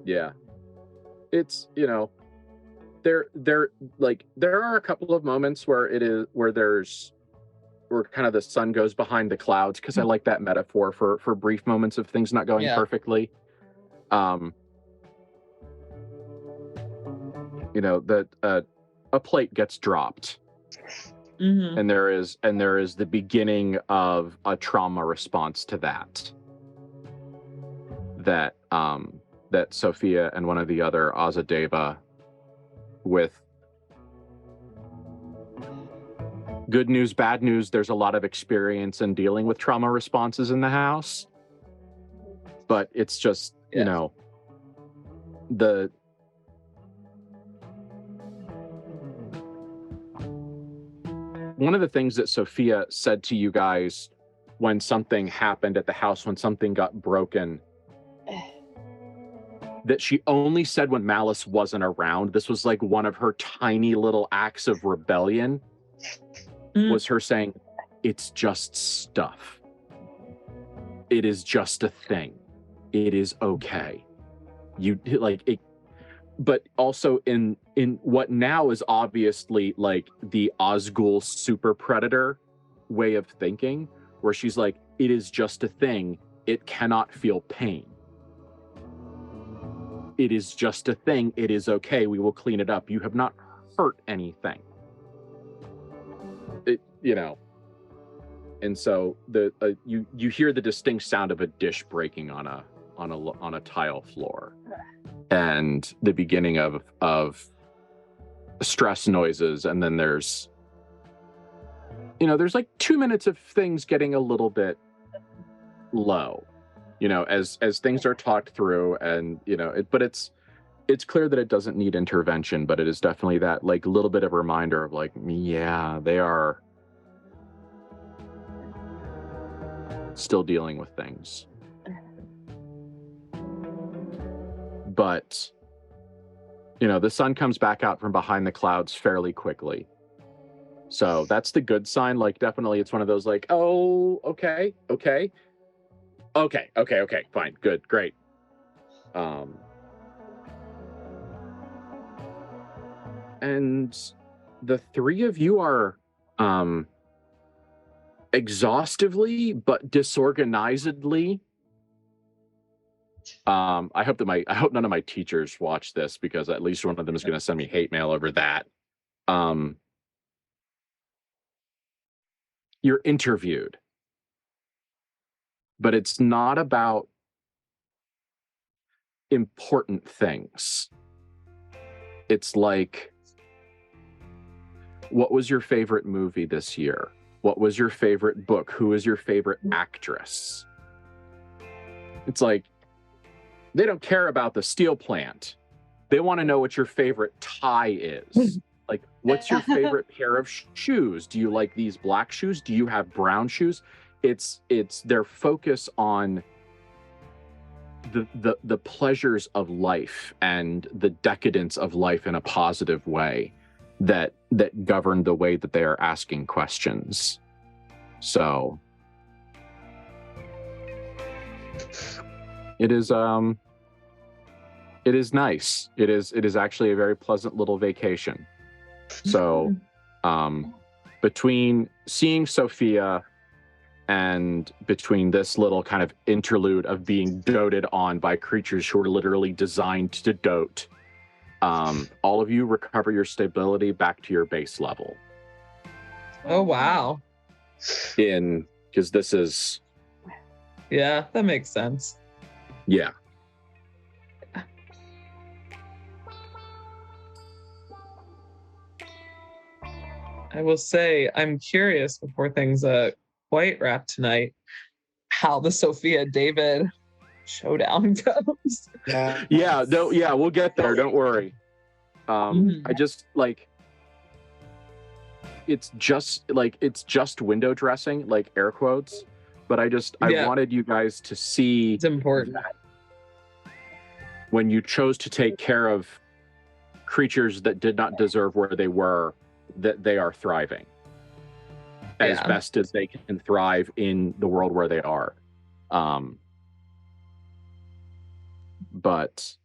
Yeah. It's, there are a couple of moments where kind of the sun goes behind the clouds, because I like that metaphor for brief moments of things not going perfectly. That a plate gets dropped, and there is the beginning of a trauma response to that Sophia and one of the other Azadeva, with good news, bad news, there's a lot of experience in dealing with trauma responses in the house, but it's just one of the things that Sophia said to you guys when something happened at the house, when something got broken, that she only said when Malice wasn't around, this was like one of her tiny little acts of rebellion, was her saying, it's just stuff. It is just a thing. It is okay. You like it. But also in what now is obviously like the Osgul super predator way of thinking, where she's like, it is just a thing. It cannot feel pain. It is just a thing. It is okay. We will clean it up. You have not hurt anything. And so you hear the distinct sound of a dish breaking on a tile floor, and the beginning of stress noises, and then there's like 2 minutes of things getting a little bit low, as things are talked through, and but it's clear that it doesn't need intervention, but it is definitely that like little bit of a reminder of like, yeah, they are still dealing with things. But the sun comes back out from behind the clouds fairly quickly, so that's the good sign. Like, definitely it's one of those like, oh, okay, fine, good, great. And the 3 of you are exhaustively but disorganizedly. I hope none of my teachers watch this, because at least one of them is going to send me hate mail over that. You're interviewed, but it's not about important things. It's like, what was your favorite movie this year? What was your favorite book? Who is your favorite actress? It's like, they don't care about the steel plant. They want to know what your favorite tie is. Like, what's your favorite pair of shoes? Do you like these black shoes? Do you have brown shoes? it's their focus on the pleasures of life and the decadence of life in a positive way that govern the way that they are asking questions. So it is nice. It is actually a very pleasant little vacation. So between seeing Sophia and between this little kind of interlude of being doted on by creatures who are literally designed to dote, all of you recover your stability back to your base level. Oh, wow. Because this is... Yeah, that makes sense. Yeah. I will say, I'm curious before things quite wrap tonight, how the Sophia David showdown goes. Yeah. We'll get there. Don't worry. I just it's just window dressing, like air quotes, but I wanted you guys to see it's important that when you chose to take care of creatures that did not deserve where they were, that they are thriving as best as they can thrive in the world where they are. But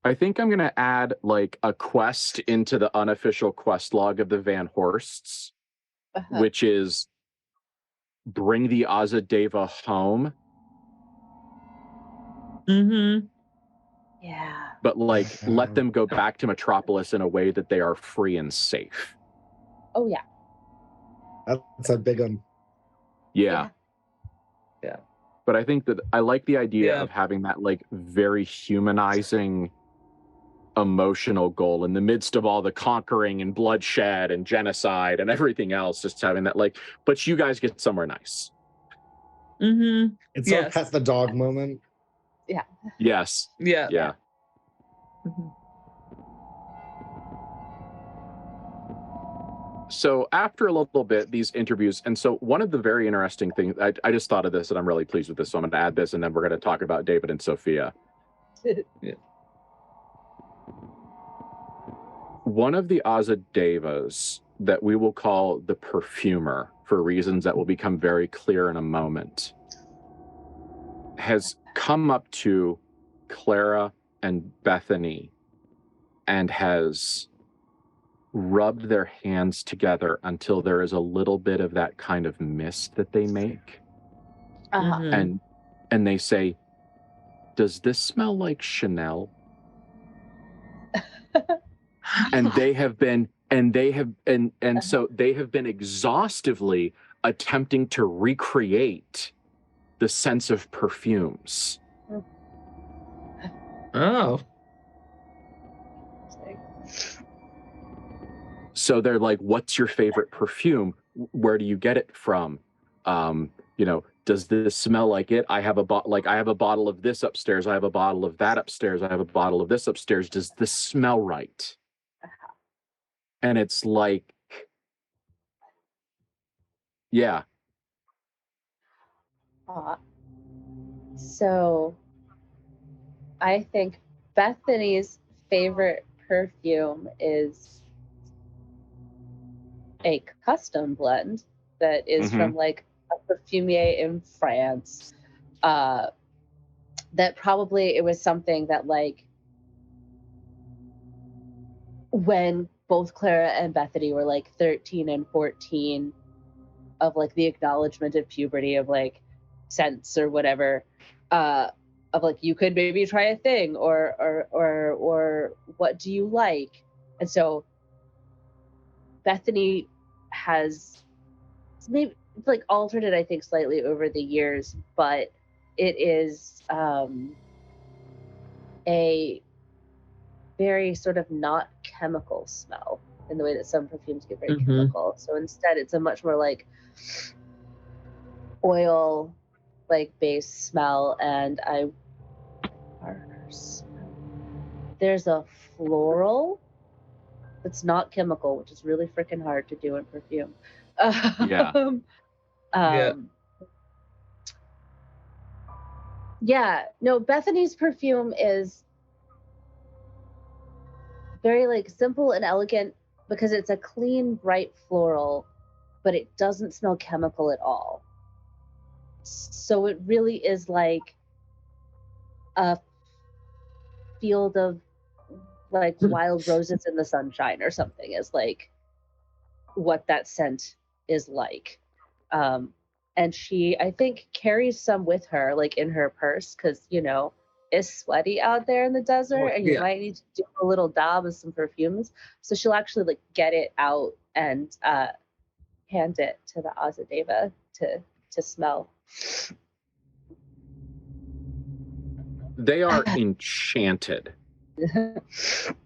I think I'm going to add like a quest into the unofficial quest log of the Van Horsts, which is bring the Azadeva home. Yeah. But let them go back to Metropolis in a way that they are free and safe. Oh yeah. That's a big one. Yeah. But I think that I like the idea of having that very humanizing emotional goal in the midst of all the conquering and bloodshed and genocide and everything else, just having that but you guys get somewhere nice. It's our pet the dog moment. Yeah. Yes. Yeah. So after a little bit, these interviews, and so one of the very interesting things, I just thought of this and I'm really pleased with this, so I'm going to add this and then we're going to talk about David and Sophia. One of the Azadevas that we will call the perfumer, for reasons that will become very clear in a moment, has come up to Clara and Bethany and has rubbed their hands together until there is a little bit of that kind of mist that they make. And they say, "Does this smell like Chanel?" And they have been so they have been exhaustively attempting to recreate the sense of perfumes. Oh. So they're like, "What's your favorite perfume? Where do you get it from? Does this smell like it? I have a bottle of this upstairs. I have a bottle of that upstairs. I have a bottle of this upstairs. Does this smell right?" And it's like, yeah. So I think Bethany's favorite perfume is a custom blend that is from a perfumier in France. That probably it was something that when both Clara and Bethany were 13 and 14, of the acknowledgement of puberty, of scents or whatever, of you could maybe try a thing or what do you like? And so Bethany has maybe altered it, I think, slightly over the years, but it is a very sort of not chemical smell in the way that some perfumes get very chemical. So instead it's a much more oil based smell. And there's a floral that's not chemical, which is really freaking hard to do in perfume. Yeah. Yeah. Yeah, no, Bethany's perfume is very like simple and elegant because it's a clean, bright floral, but it doesn't smell chemical at all. So it really is like a field of like wild roses in the sunshine or something is like what that scent is like. And she, I think, carries some with her, like in her purse, because it's sweaty out there in the desert, and you might need to do a little dab of some perfumes. So she'll actually like get it out and hand it to the Azadeva to smell. They are enchanted.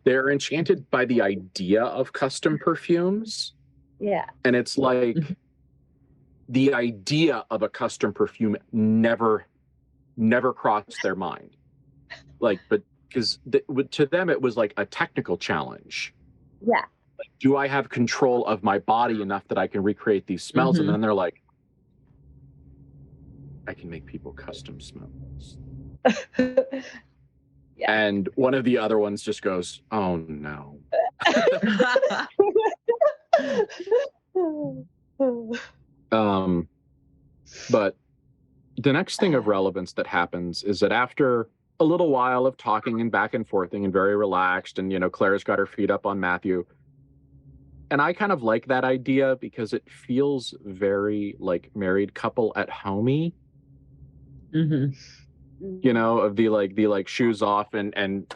They're enchanted by the idea of custom perfumes. Yeah. And it's like the idea of a custom perfume never crossed their mind. Like, but because to them, it was like a technical challenge. Yeah. Like, do I have control of my body enough that I can recreate these smells? And then they're like, I can make people custom smells. Yeah. And one of the other ones just goes, oh no. But the next thing of relevance that happens is that after a little while of talking and back and forthing and very relaxed, and Clara's got her feet up on Matthew, and I kind of like that idea because it feels very like married couple at homey. Of the shoes off and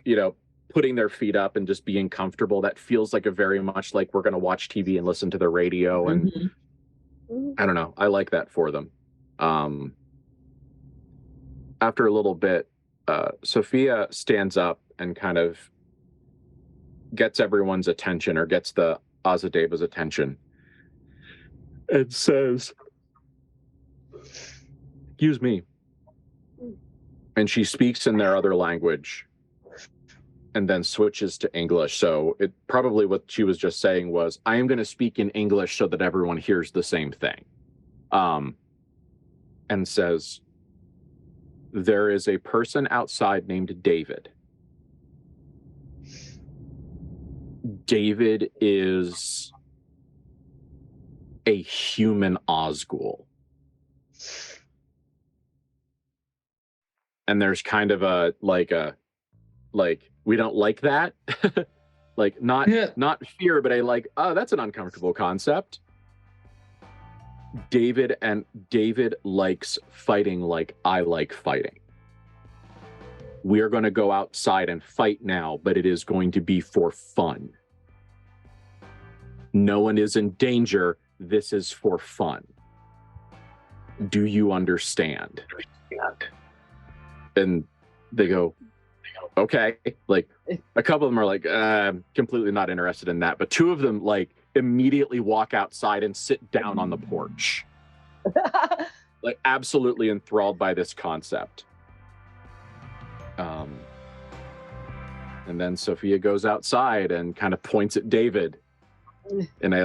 putting their feet up and just being comfortable. That feels like a very much like we're going to watch TV and listen to the radio. And I don't know. I like that for them. After a little bit, Sophia stands up and kind of gets everyone's attention, or gets the Azadeva's attention, and says, excuse me. And she speaks in their other language and then switches to English. So it probably what she was just saying was, I am going to speak in English so that everyone hears the same thing. And says, there is a person outside named David. David is a human Osgul. And there's kind of a we don't like that. Like not fear, but that's an uncomfortable concept. David likes fighting like I like fighting. We are going to go outside and fight now, but it is going to be for fun. No one is in danger. This is for fun. Do you understand? And they go, okay. Like a couple of them are like, completely not interested in that. But two of them immediately walk outside and sit down on the porch. Like absolutely enthralled by this concept. And then Sophia goes outside and kind of points at David in a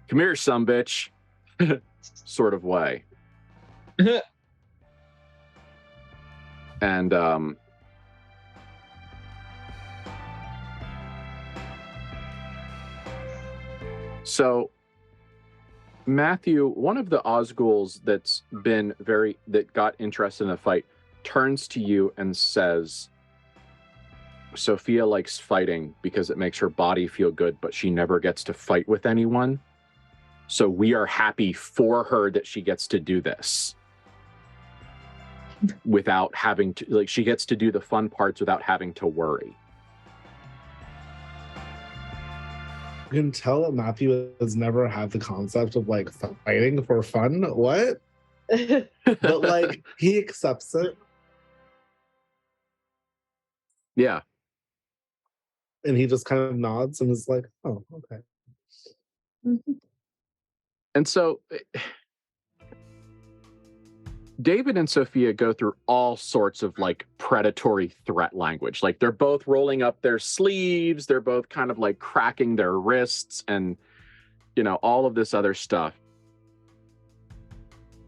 come here, sumbitch sort of way. And so Matthew, one of the Osguls that got interested in the fight, turns to you and says, Sophia likes fighting because it makes her body feel good, but she never gets to fight with anyone. So we are happy for her that she gets to do this without having to, she gets to do the fun parts without having to worry. You can tell that Matthew has never had the concept of fighting for fun. What? But he accepts it. Yeah. And he just kind of nods and is like, oh, okay. Mm-hmm. And so David and Sophia go through all sorts of predatory threat language. They're both rolling up their sleeves. They're both kind of cracking their wrists and all of this other stuff.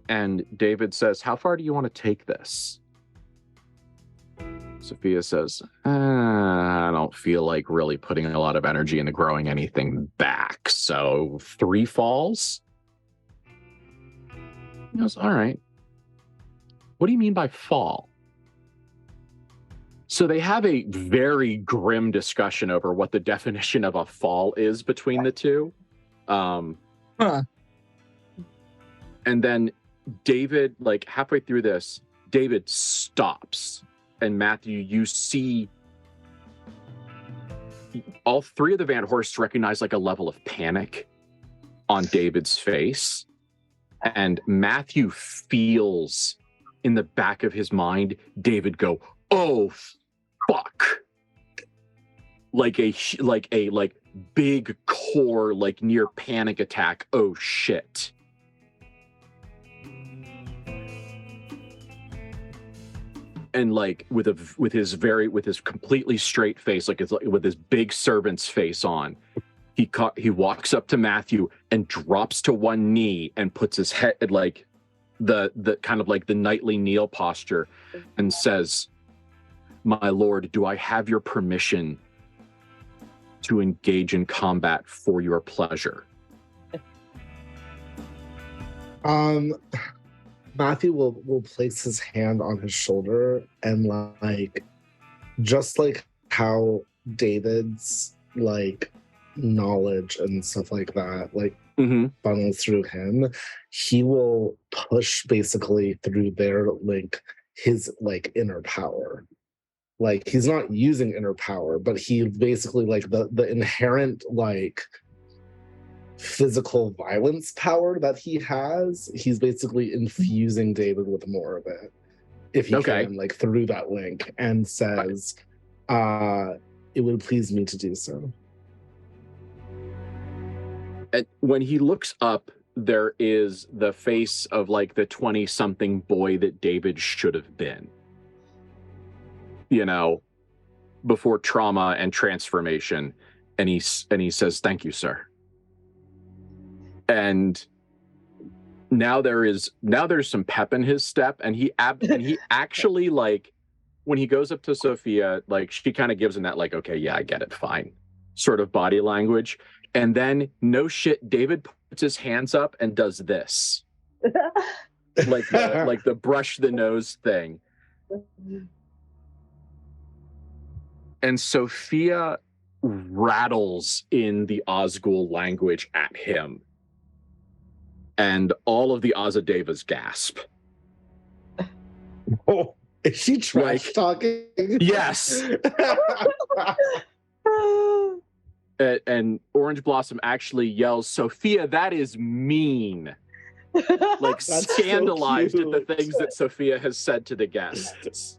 And David says, how far do you want to take this? Sophia says, I don't feel like really putting a lot of energy into growing anything back. So 3 falls? He goes, all right. What do you mean by fall? So they have a very grim discussion over what the definition of a fall is between the two. And then David, like halfway through this, David stops. And Matthew, you see all 3 of the Van Horsts recognize like a level of panic on David's face. And Matthew feels in the back of his mind, David go, oh, fuck. Like a big core, like near panic attack. Oh shit. And like with his completely straight face, like with his big servant's face on, he walks up to Matthew and drops to one knee and puts his head at like the kind of like the knightly kneel posture and says, "My lord, do I have your permission to engage in combat for your pleasure?" Matthew will place his hand on his shoulder and like, just like how David's like knowledge and stuff like that, like funnels through him, he will push basically through their like his like inner power. Like he's not using inner power, but he basically like the inherent like physical violence power that he has, he's basically infusing David with more of it, if he can, like through that link, and says, it would please me to do so. And when he looks up, there is the face of like the 20-something boy that David should have been, before trauma and transformation, and he says, "Thank you, sir." And now there's some pep in his step, and he actually, like, when he goes up to Sophia, like she kind of gives him that like, okay, yeah, I get it, fine, sort of body language. And then no shit, David puts his hands up and does this, like the brush the nose thing. And Sophia rattles in the Osgul language at him. And all of the Azadevas gasp. Oh, is she trash talking? Yes. And Orange Blossom actually yells, "Sophia, that is mean." Like scandalized at the things that Sophia has said to the guests.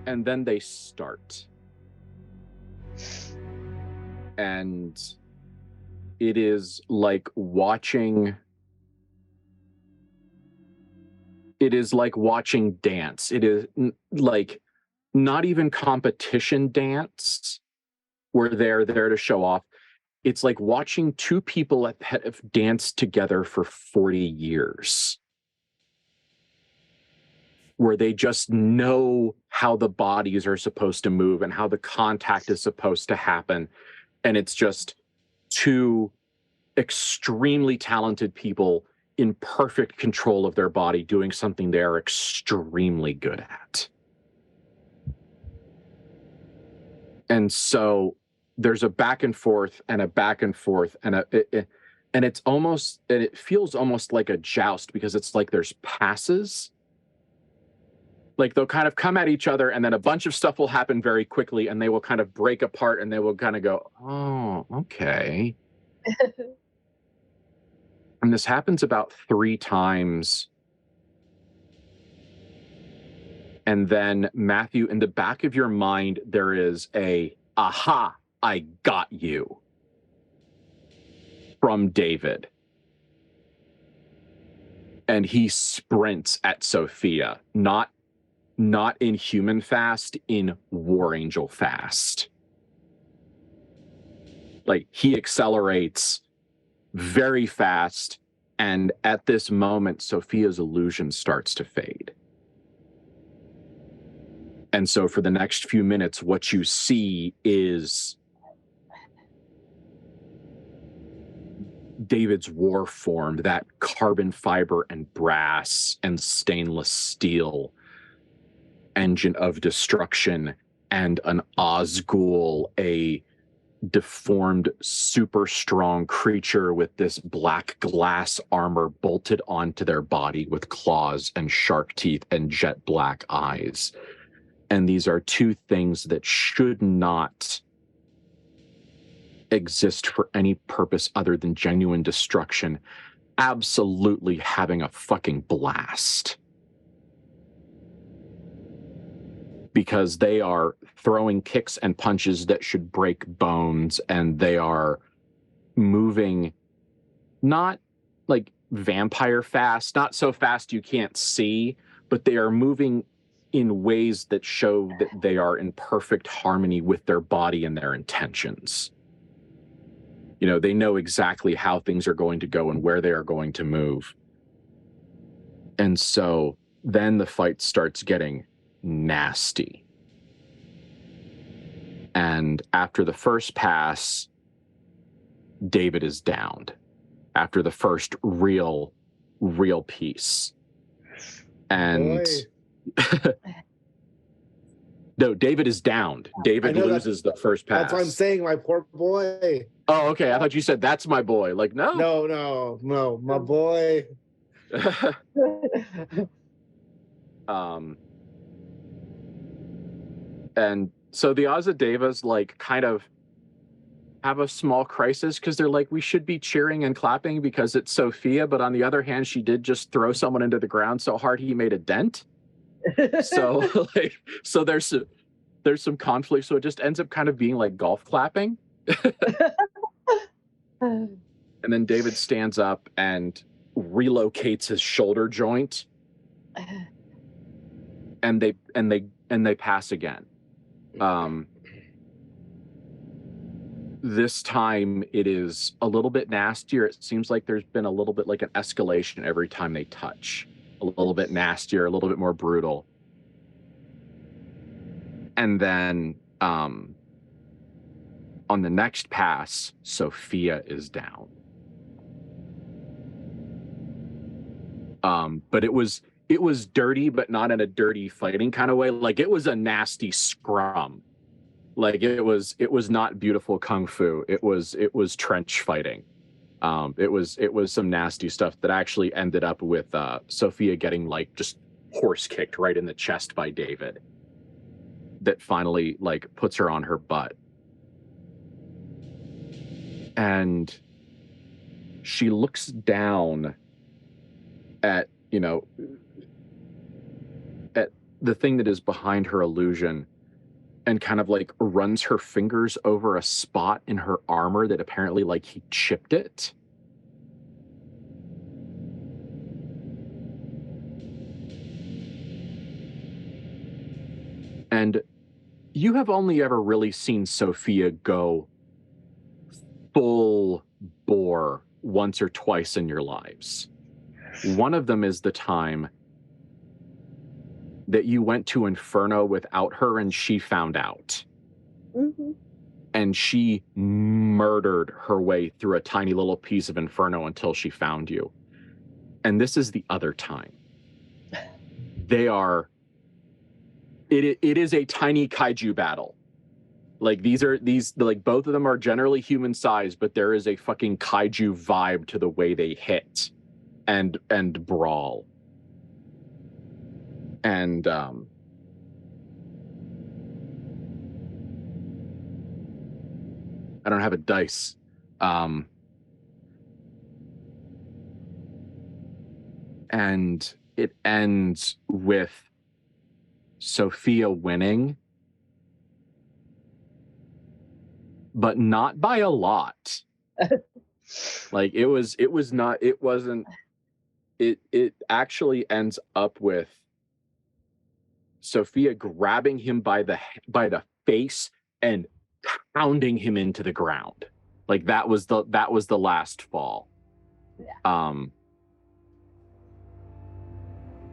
And then they start. And it is like watching dance. It is like not even competition dance where they're there to show off. It's like watching 2 people that have danced together for 40 years, where they just know how the bodies are supposed to move and how the contact is supposed to happen. And it's just 2 extremely talented people in perfect control of their body doing something they're extremely good at. And so there's a back and forth and a back and forth, and it feels almost like a joust, because it's like there's passes. Like they'll kind of come at each other, and then a bunch of stuff will happen very quickly, and they will kind of break apart, and they will kind of go, "Oh, okay." And this happens about 3 times. And then, Matthew, in the back of your mind, there is a, "Aha, I got you," from David. And he sprints at Sophia, not not in human fast, in War Angel fast. Like, he accelerates very fast, and at this moment, Sophia's illusion starts to fade. And so for the next few minutes, what you see is David's war form, that carbon fiber and brass and stainless steel engine of destruction, and an Osgul, a deformed, super strong creature with this black glass armor bolted onto their body with claws and shark teeth and jet black eyes. And these are two things that should not exist for any purpose other than genuine destruction, absolutely having a fucking blast. Because they are throwing kicks and punches that should break bones, and they are moving not like vampire fast, not so fast you can't see, but they are moving in ways that show that they are in perfect harmony with their body and their intentions. You know, they know exactly how things are going to go and where they are going to move. And so then the fight starts getting nasty. And after the first pass, David is downed. After the first real piece. And no, David is downed. David loses the first pass. That's what I'm saying, my poor boy. Oh, okay. I thought you said that's my boy. Like, no. No, my boy. And so the Azadevas like kind of have a small crisis because they're like, we should be cheering and clapping because it's Sophia, but on the other hand, she did just throw someone into the ground so hard he made a dent. So like, so there's some conflict. So it just ends up kind of being like golf clapping. And then David stands up and relocates his shoulder joint, and they pass again. This time it is a little bit nastier. It seems like there's been a little bit like an escalation every time they touch. A little bit nastier, a little bit more brutal. And then on the next pass, Sophia is down. But it was dirty, but not in a dirty fighting kind of way. Like, it was a nasty scrum. Like, it was not beautiful kung fu. It was trench fighting. It was some nasty stuff that actually ended up with Sophia getting like just horse kicked right in the chest by David. That finally like puts her on her butt. And she looks down at, you know, at the thing that is behind her illusion, and kind of like runs her fingers over a spot in her armor that apparently like he chipped it. And you have only ever really seen Sophia go full bore once or twice in your lives. One of them is the time that you went to Inferno without her and she found out. Mm-hmm. And she murdered her way through a tiny little piece of Inferno until she found you. And this is the other time. It is a tiny kaiju battle. Like, like both of them are generally human sized, but there is a fucking kaiju vibe to the way they hit and brawl. And I don't have a dice. And it ends with Sophia winning, but not by a lot. Like, it actually ends up with Sophia grabbing him by the face and pounding him into the ground. Like that was the last fall. Yeah.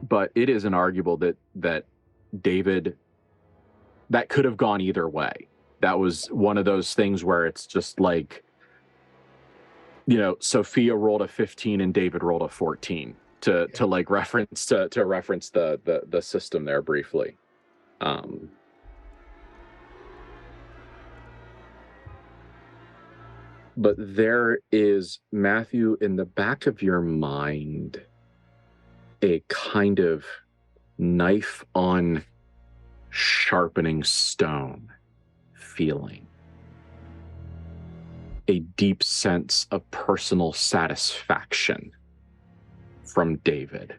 But it is inarguable that David, that could have gone either way. That was one of those things where it's just like, you know, Sophia rolled a 15 and David rolled a 14 to like reference to reference the system there briefly. But there is, Matthew, in the back of your mind, a kind of knife on sharpening stone feeling. A deep sense of personal satisfaction from David,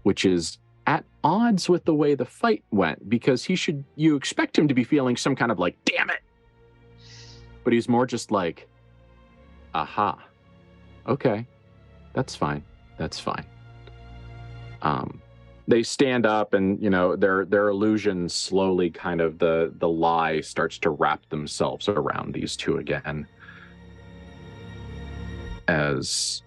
which is at odds with the way the fight went, because you expect him to be feeling some kind of like, damn it. But he's more just like, aha, okay, that's fine. They stand up, and you know their illusions slowly, kind of the lie starts to wrap themselves around these two again, as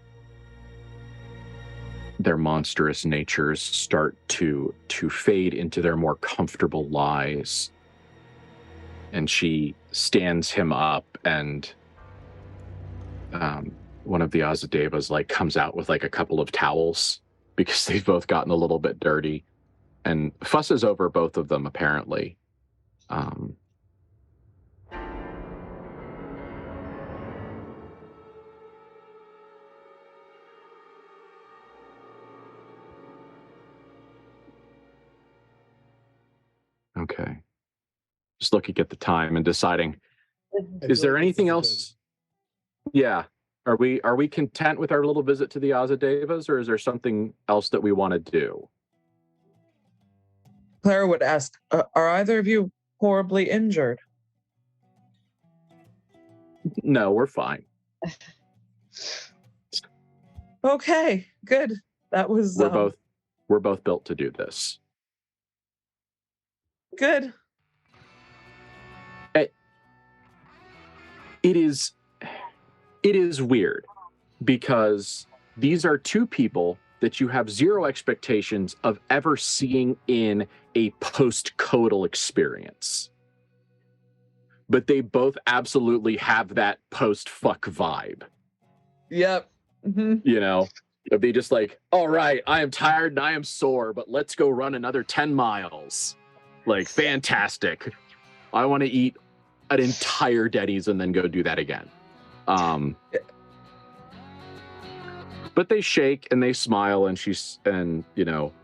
their monstrous natures start to fade into their more comfortable lies. And she stands him up, and one of the Azadevas like comes out with like a couple of towels, because they've both gotten a little bit dirty, and fusses over both of them apparently. Okay. Just looking at the time and deciding, is there anything else? Yeah. Are we content with our little visit to the Azadevas, or is there something else that we want to do? Clara would ask, are either of you horribly injured? No, we're fine. Okay, good. That was we're both built to do this. Good. It is weird, because these are two people that you have zero expectations of ever seeing in a post-coital experience. But they both absolutely have that post-fuck vibe. Yep. Mm-hmm. You know, if they just like, all right, I am tired and I am sore, but let's go run another 10 miles. Like, fantastic. I want to eat an entire Denny's and then go do that again. But they shake and they smile, and you know,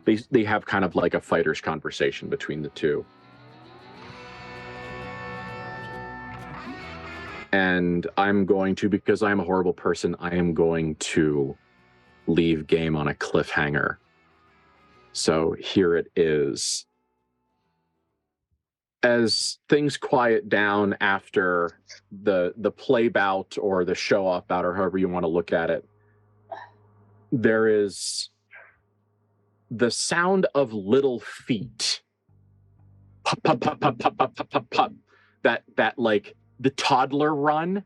they have kind of like a fighter's conversation between the two. And I'm going to, because I'm a horrible person, I am going to leave game on a cliffhanger. So here it is. As things quiet down after the play bout, or the show off bout, or however you want to look at it, there is the sound of little feet. Pop, pop, pop, pop, pop, pop, pop, pop, pop. That like the toddler run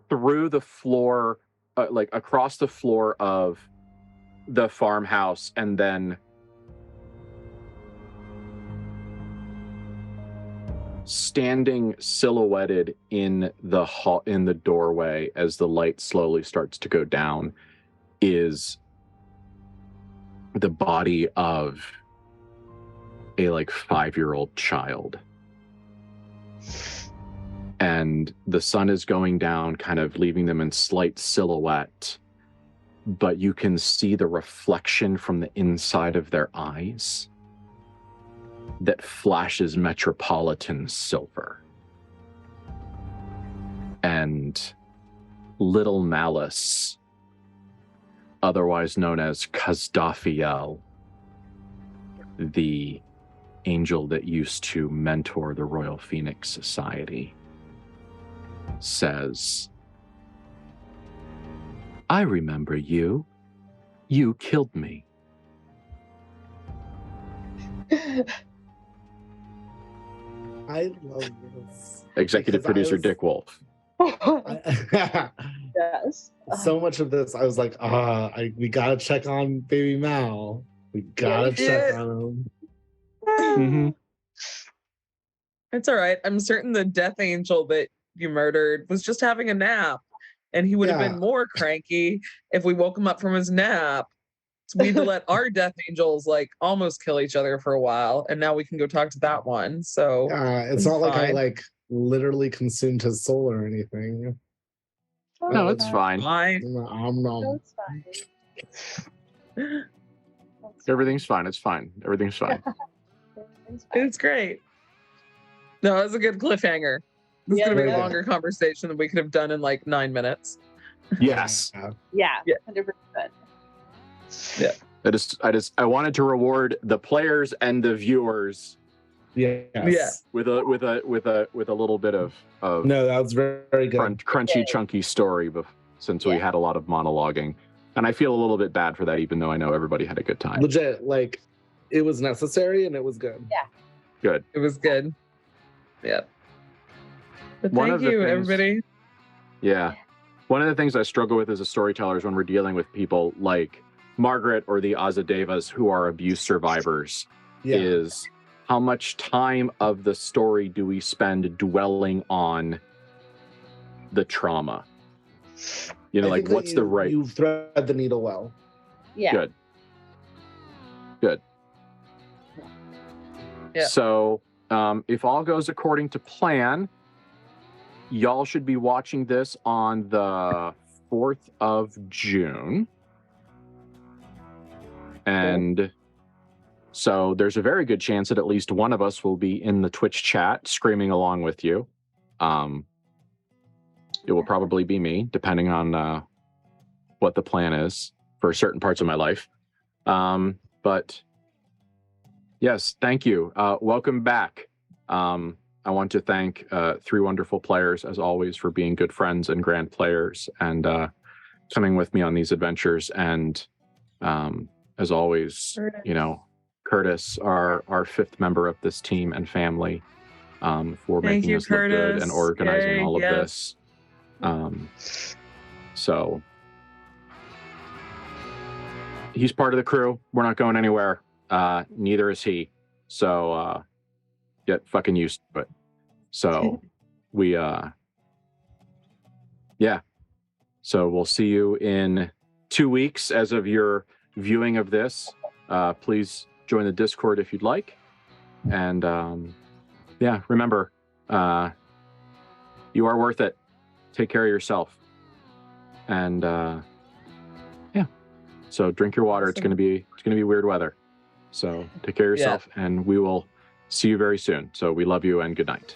through the floor, like across the floor of the farmhouse, and then standing silhouetted in the doorway as the light slowly starts to go down is the body of a like 5-year-old child. And the sun is going down, kind of leaving them in slight silhouette, but you can see the reflection from the inside of their eyes that flashes metropolitan silver. And little Malice, otherwise known as Kazdafiel, the angel that used to mentor the Royal Phoenix Society, says, "I remember you. You killed me. I love this. Executive Because I producer was- Dick Wolf. Yes. So much of this, I was like, we gotta check on baby Mal. We gotta check Yeah. on him. Mm-hmm. It's all right. I'm certain the Death Angel that you murdered was just having a nap, and he would have Yeah. been more cranky if we woke him up from his nap. So we had to let our Death Angels like almost kill each other for a while, and now we can go talk to that one. So It's It's not like I fine. like literally consumed his soul or anything. No, it's fine. fine. No, it's fine. That's Everything's fine. It's fine. Everything's fine. fine. Everything's fine. It's great. No, it was a good cliffhanger. This is Yeah, gonna be a yeah. longer conversation than we could have done in like 9 minutes. Yes. Yeah, Yeah. 100%. I wanted to reward the players and the viewers Yes. Yeah. with a little bit of No, that was very, very good. crunchy, chunky story since we Yeah. had a lot of monologuing. And I feel a little bit bad for that, even though I know everybody had a good time. Legit, like it was necessary and it was good. Good. It was good. Yeah. But One thank of the you, things- everybody. Yeah. One of the things I struggle with as a storyteller is when we're dealing with people like Margaret or the Azadevas who are abuse survivors Yeah. is how much time of the story do we spend dwelling on the trauma? You know, I like think that what's the right... You thread the needle well. Yeah. Good. Good. Yeah. So, if all goes according to plan, y'all should be watching this on the 4th of June. And so there's a very good chance that at least one of us will be in the Twitch chat screaming along with you. It will probably be me, depending on what the plan is for certain parts of my life. But yes, thank you. Welcome back. I want to thank 3 wonderful players, as always, for being good friends and grand players and coming with me on these adventures. And as always, you know, Curtis, our 5th member of this team and family, for Thank making you, us look good and Curtis. organizing Yay, all of yes. this. So he's part of the crew. We're not going anywhere. Neither is he. So get fucking used to it. So we yeah. So we'll see you in 2 weeks as of your viewing of this. Please join the Discord if you'd like. And yeah, remember, you are worth it. Take care of yourself. And yeah. So drink your water. It's Awesome. gonna be weird weather. So take care of yourself, and we will see you very soon. So we love you and good night.